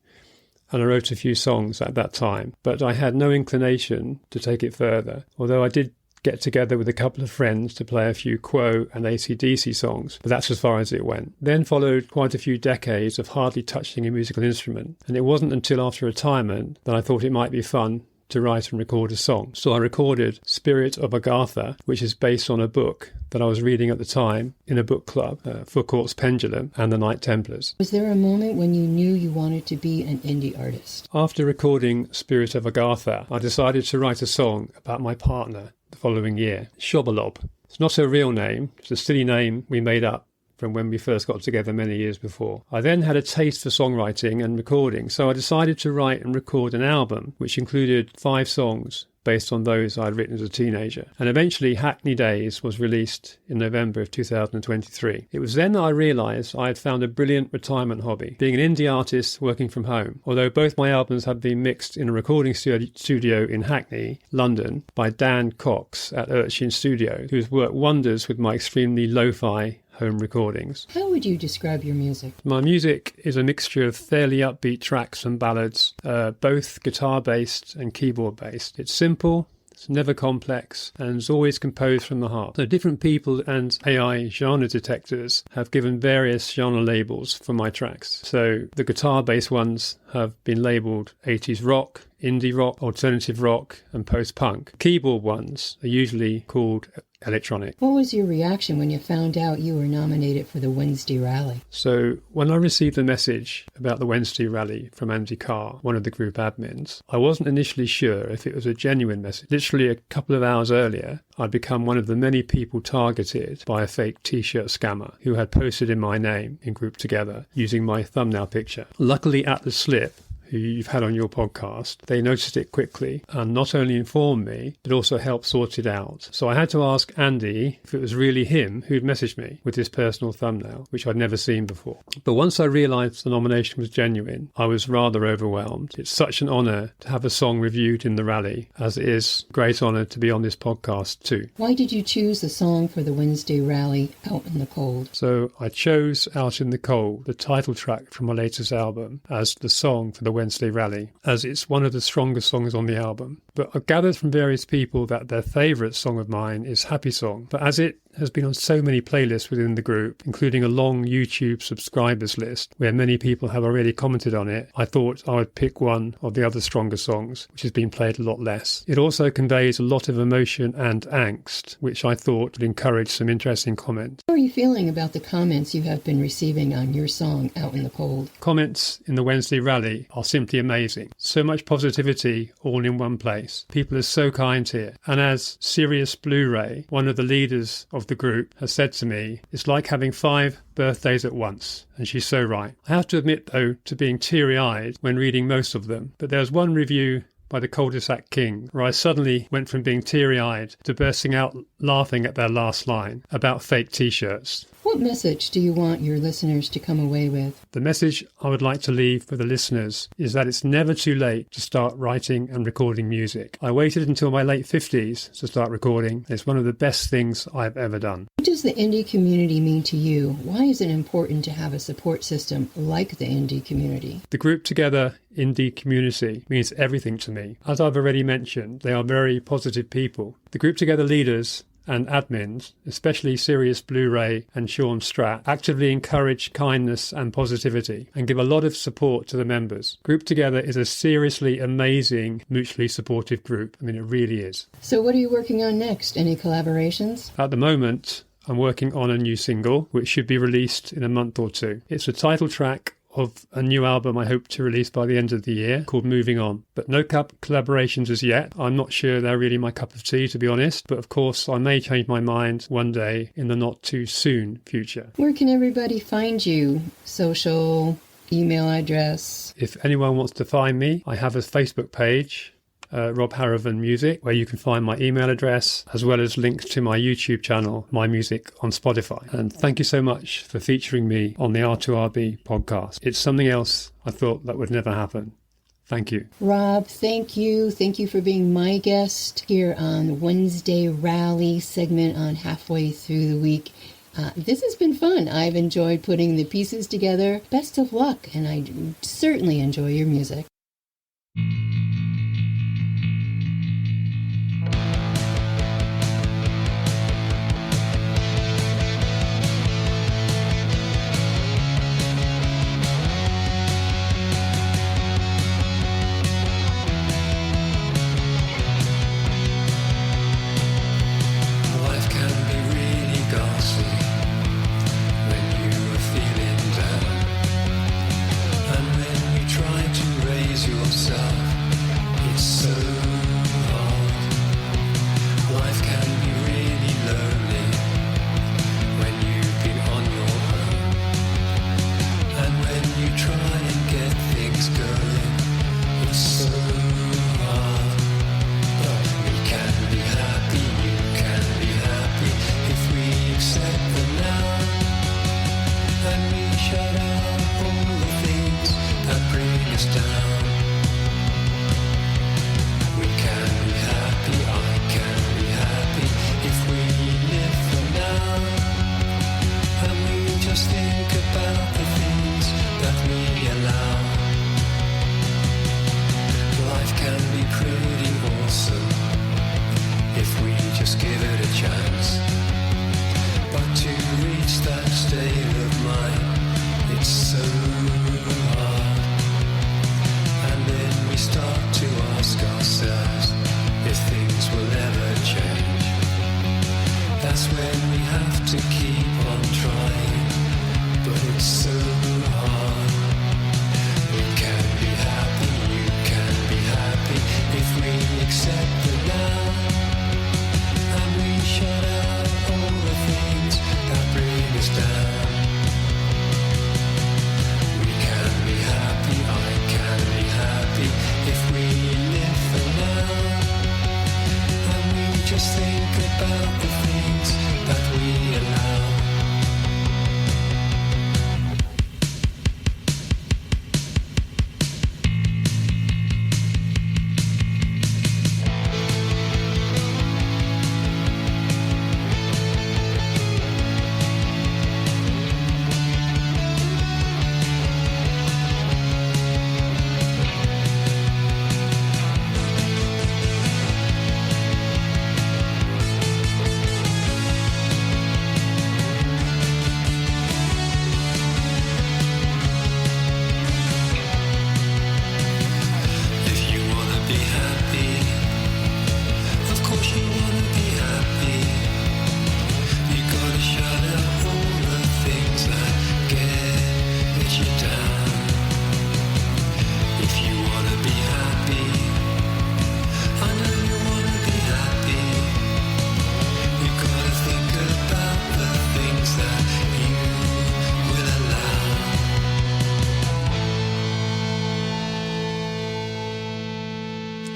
and I wrote a few songs at that time, but I had no inclination to take it further, although I did get together with a couple of friends to play a few Quo and AC/DC songs, but that's as far as it went. Then followed quite a few decades of hardly touching a musical instrument, and it wasn't until after retirement that I thought it might be fun to write and record a song. So I recorded Spirit of Agartha, which is based on a book that I was reading at the time in a book club, Foucault's Pendulum and the Knight Templars. Was there a moment when you knew you wanted to be an indie artist? After recording Spirit of Agartha, I decided to write a song about my partner the following year, Shobolob. It's not her real name, it's a silly name we made up from when we first got together many years before. I then had a taste for songwriting and recording, so I decided to write and record an album which included 5 songs based on those I'd written as a teenager. And eventually Hackney Days was released in November of 2023. It was then that I realised I had found a brilliant retirement hobby, being an indie artist working from home. Although both my albums had been mixed in a recording studio in Hackney, London, by Dan Cox at Urchin Studio, who has worked wonders with my extremely lo-fi home recordings. How would you describe your music? My music is a mixture of fairly upbeat tracks and ballads, both guitar-based and keyboard-based. It's simple, it's never complex, and it's always composed from the heart. So different people and AI genre detectors have given various genre labels for my tracks. So the guitar-based ones have been labelled 80s rock, indie rock, alternative rock, and post-punk. Keyboard ones are usually called electronic. What was your reaction when you found out you were nominated for the Wednesday Rally? So when I received the message about the Wednesday Rally from Andy Carr, one of the group admins, I wasn't initially sure if it was a genuine message. Literally a couple of hours earlier, I'd become one of the many people targeted by a fake t-shirt scammer who had posted in my name in Group Together using my thumbnail picture. Luckily at the slip, who you've had on your podcast, they noticed it quickly and not only informed me, but also helped sort it out. So I had to ask Andy if it was really him who'd messaged me with his personal thumbnail, which I'd never seen before. But once I realised the nomination was genuine, I was rather overwhelmed. It's such an honour to have a song reviewed in the rally, as it is a great honour to be on this podcast too. Why did you choose the song for the Wednesday Rally, Out in the Cold? So I chose Out in the Cold, the title track from my latest album, as the song for the Wednesday Rally, as it's one of the strongest songs on the album. But I've gathered from various people that their favourite song of mine is Happy Song. But as it has been on so many playlists within the group, including a long YouTube subscribers list where many people have already commented on it, I thought I would pick one of the other stronger songs, which has been played a lot less. It also conveys a lot of emotion and angst, which I thought would encourage some interesting comments. How are you feeling about the comments you have been receiving on your song, Out in the Cold? Comments in the Wednesday Rally are simply amazing. So much positivity all in one place. People are so kind here. And as Sirius Blu-ray, one of the leaders of the group, has said to me, it's like having 5 birthdays at once. And she's so right. I have to admit, though, to being teary-eyed when reading most of them. But there was one review by the Cul-de-sac King, where I suddenly went from being teary-eyed to bursting out laughing at their last line about fake t-shirts. What message do you want your listeners to come away with? The message I would like to leave for the listeners is that it's never too late to start writing and recording music. I waited until my late 50s to start recording. It's one of the best things I've ever done. What does the indie community mean to you? Why is it important to have a support system like the indie community? The group together indie community means everything to me. As I've already mentioned, they are very positive people. The group together leaders and admins, especially Sirius Blu-ray and Sean Stratt, actively encourage kindness and positivity and give a lot of support to the members. Group Together is a seriously amazing, mutually supportive group. I mean, it really is. So what are you working on next? Any collaborations? At the moment, I'm working on a new single, which should be released in a month or two. It's the title track of a new album I hope to release by the end of the year called Moving On. But no collaborations as yet. I'm not sure they're really my cup of tea, to be honest. But of course, I may change my mind one day in the not too soon future. Where can everybody find you? Social, email address? If anyone wants to find me, I have a Facebook page, Rob Harrowven Music, where you can find my email address as well as links to my YouTube channel, My Music on Spotify. And thank you so much for featuring me on the R2RB podcast. It's something else I thought that would never happen. Thank you. Rob, thank you. Thank you for being my guest here on Wednesday Rally segment on Halfway Through the Week. This has been fun. I've enjoyed putting the pieces together. Best of luck, and I certainly enjoy your music.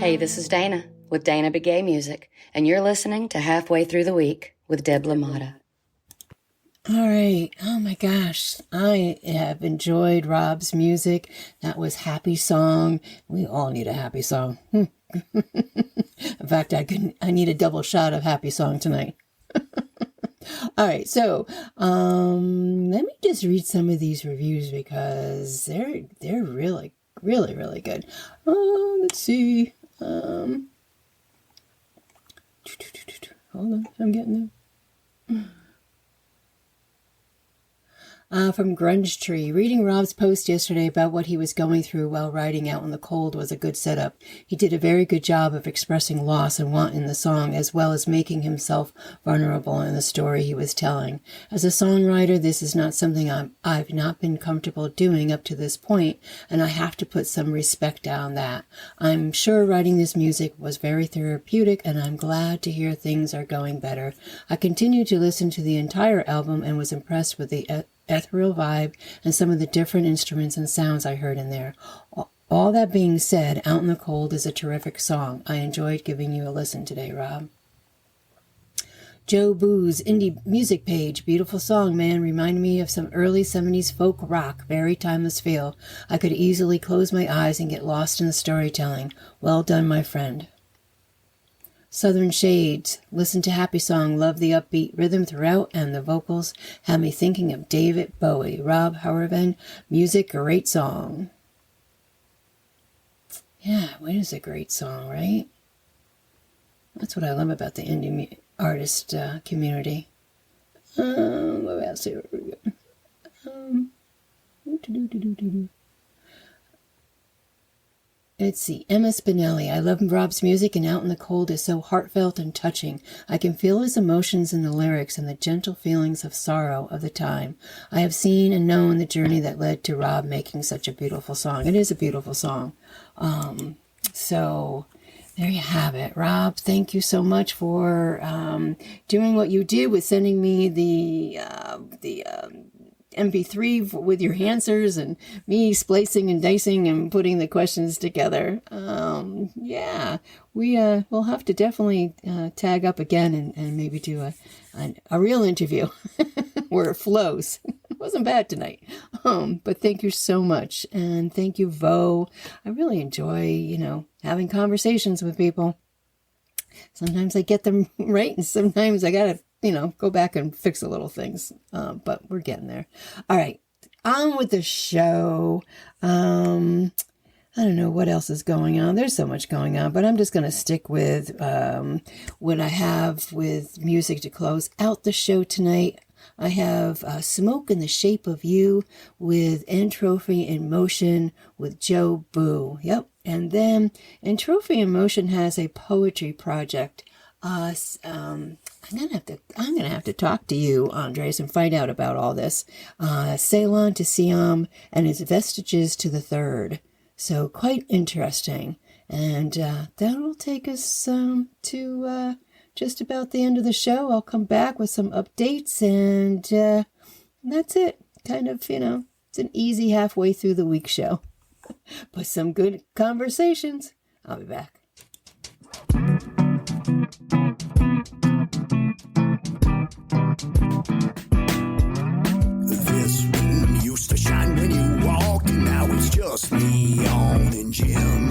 Hey, this is Dana with Dana Begay Music, and you're listening to Halfway Through the Week with Deb LaMotta. All right. Oh my gosh. I have enjoyed Rob's music. That was Happy Song. We all need a happy song. In fact, I need a double shot of Happy Song tonight. All right. So, let me just read some of these reviews because they're really, really, really good. Let's see. Hold on. I'm getting there. From Grunge Tree. Reading Rob's post yesterday about what he was going through while riding out in the cold was a good setup. He did a very good job of expressing loss and want in the song, as well as making himself vulnerable in the story he was telling. As a songwriter, this is not something I've not been comfortable doing up to this point, and I have to put some respect on that. I'm sure writing this music was very therapeutic, and I'm glad to hear things are going better. I continued to listen to the entire album and was impressed with the ethereal vibe and some of the different instruments and sounds I heard in there. All that being said, Out in the Cold is a terrific song. I enjoyed giving you a listen today, Rob. Joe Boo's indie music page. Beautiful song, man. Reminded me of some early 70s folk rock. Very timeless feel. I could easily close my eyes and get lost in the storytelling. Well done, my friend. Southern Shades. Listen to Happy Song. Love the upbeat rhythm throughout, and the vocals have me thinking of David Bowie. Rob Harrowven. Music, great song. Yeah, it is a great song, right? That's what I love about the indie artist community. What else here we go? Let's see. Emma Spinelli. I love Rob's music, and Out in the Cold is so heartfelt and touching. I can feel his emotions in the lyrics and the gentle feelings of sorrow of the time. I have seen and known the journey that led to Rob making such a beautiful song. It is a beautiful song. So there you have it. Rob, thank you so much for doing what you did with sending me the MP3 with your answers and me splicing and dicing and putting the questions together. Yeah, we'll have to definitely tag up again and maybe do a real interview where it flows. It wasn't bad tonight. But thank you so much. And thank you, Vo. I really enjoy, having conversations with people. Sometimes I get them right, and sometimes I gotta go back and fix a little things. But we're getting there. All right. On with the show. I don't know what else is going on. There's so much going on, but I'm just going to stick with what I have with music to close out the show tonight. I have Smoke in the Shape of You with Entropy in Motion with Joe Boo. Yep. And then Entropy in Motion has a poetry project. I'm gonna have to talk to you, Andres, and find out about all this. Ceylon to Siam and its vestiges to the third. So quite interesting. And that'll take us to just about the end of the show. I'll come back with some updates, and that's it. Kind of, it's an easy halfway through the week show. But some good conversations. I'll be back. This room used to shine when you walked, and now it's just neon and Jim.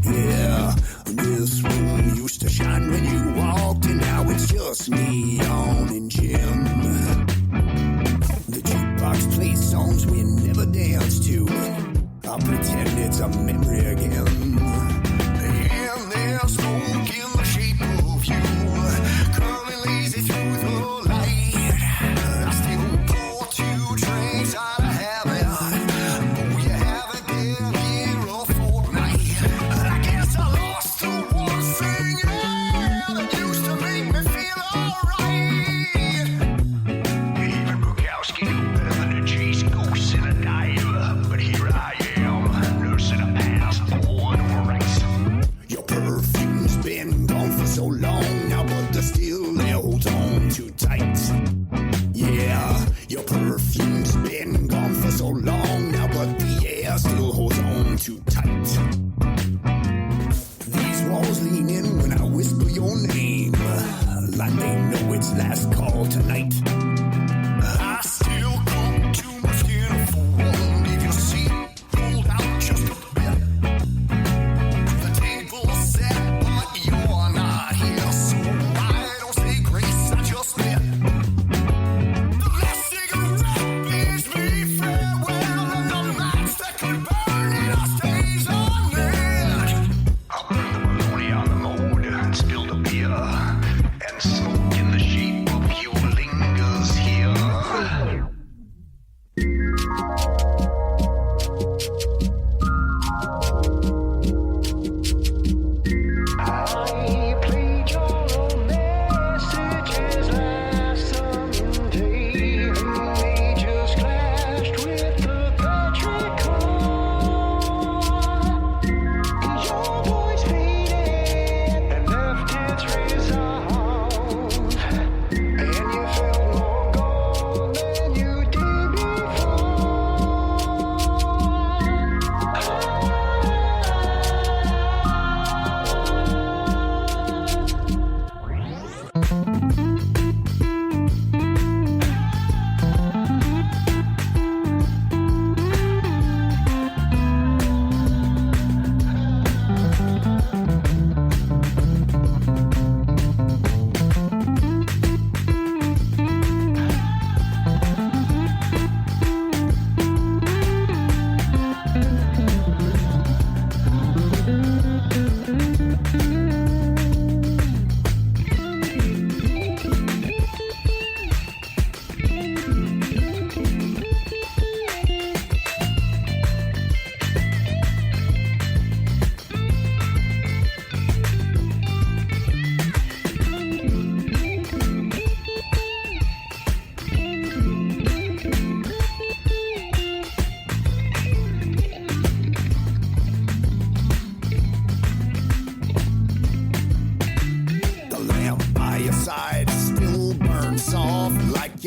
Yeah, this room used to shine when you walked, and now it's just neon and Jim. The jukebox plays songs we never danced to. I'll pretend it's a memory again. And there's smoke in the shape of you, coming lazy through the light. I still pour 2 drinks out of habit. Oh, you haven't been here a fortnight. I guess I lost the one thing, yeah, that used to make me feel alright. Even Bukowski knew better than to chase ghosts in a dive, but here I am, nursing a past.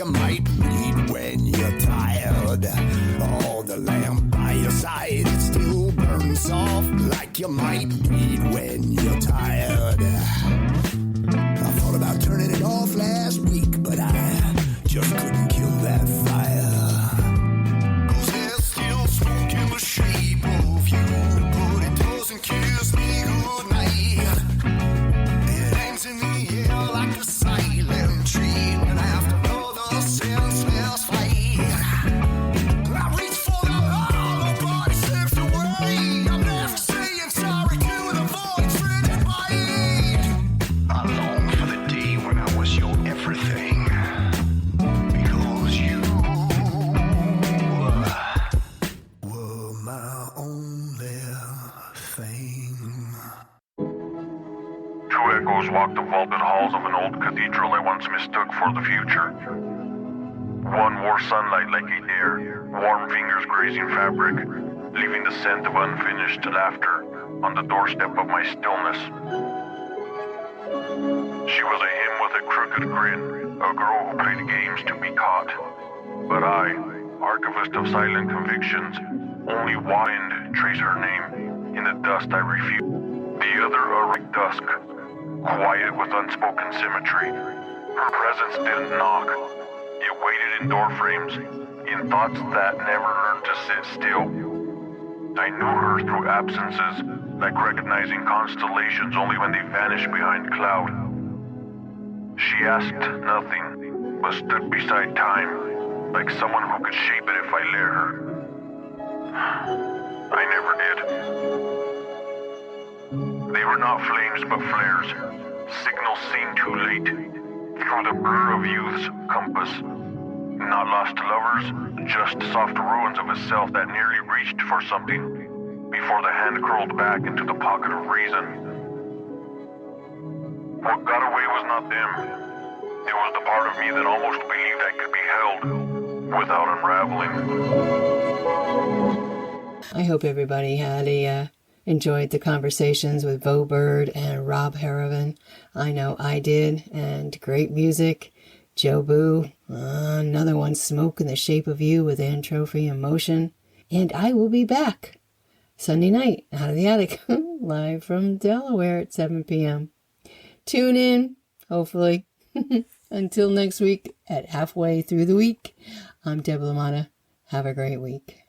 you might read when you're tired. Oh, the lamp by your side, it still burns soft like you might read when you're tired. I thought about turning it off last week, but I just couldn't kill that fire. 'Cause there's still smoke in the shape of you, but it doesn't kiss me goodnight. It hangs in the air like a silent treatment after another senseless fight. I reach for the heart, the body slips away. I'm left saying sorry to the void frittered by. I long for the day when I was your everything, because you were my only thing. Two echoes walk the vaulted halls of an old cathedral I once mistook for the future. One wore sunlight like a dare, warm fingers grazing fabric, leaving the scent of unfinished laughter on the doorstep of my stillness. She was a hymn with a crooked grin, a girl who played games to be caught. But I, archivist of silent convictions, only wind trace her name. In the dust I refuse. The other a rick dusk, quiet with unspoken symmetry. Her presence didn't knock. It waited in doorframes, in thoughts that never learned to sit still. I knew her through absences, like recognizing constellations only when they vanish behind cloud. She asked nothing, but stood beside time, like someone who could shape it if I let her. I never did. They were not flames but flares, signals seen too late, through the blur of youth's compass. Not lost lovers, just soft ruins of a self that nearly reached for something, before the hand curled back into the pocket of reason. What got away was not them. It was the part of me that almost believed I could be held, without unraveling. I hope everybody had enjoyed the conversations with Bird and Rob Harrowven. I know I did, and great music. Joe Boo, another one, Smoke in the Shape of You with Ann Trophy and Motion. And I will be back Sunday night, out of the attic, live from Delaware at 7 p.m. Tune in, hopefully. Until next week at halfway through the week, I'm Deb LaMotta. Have a great week.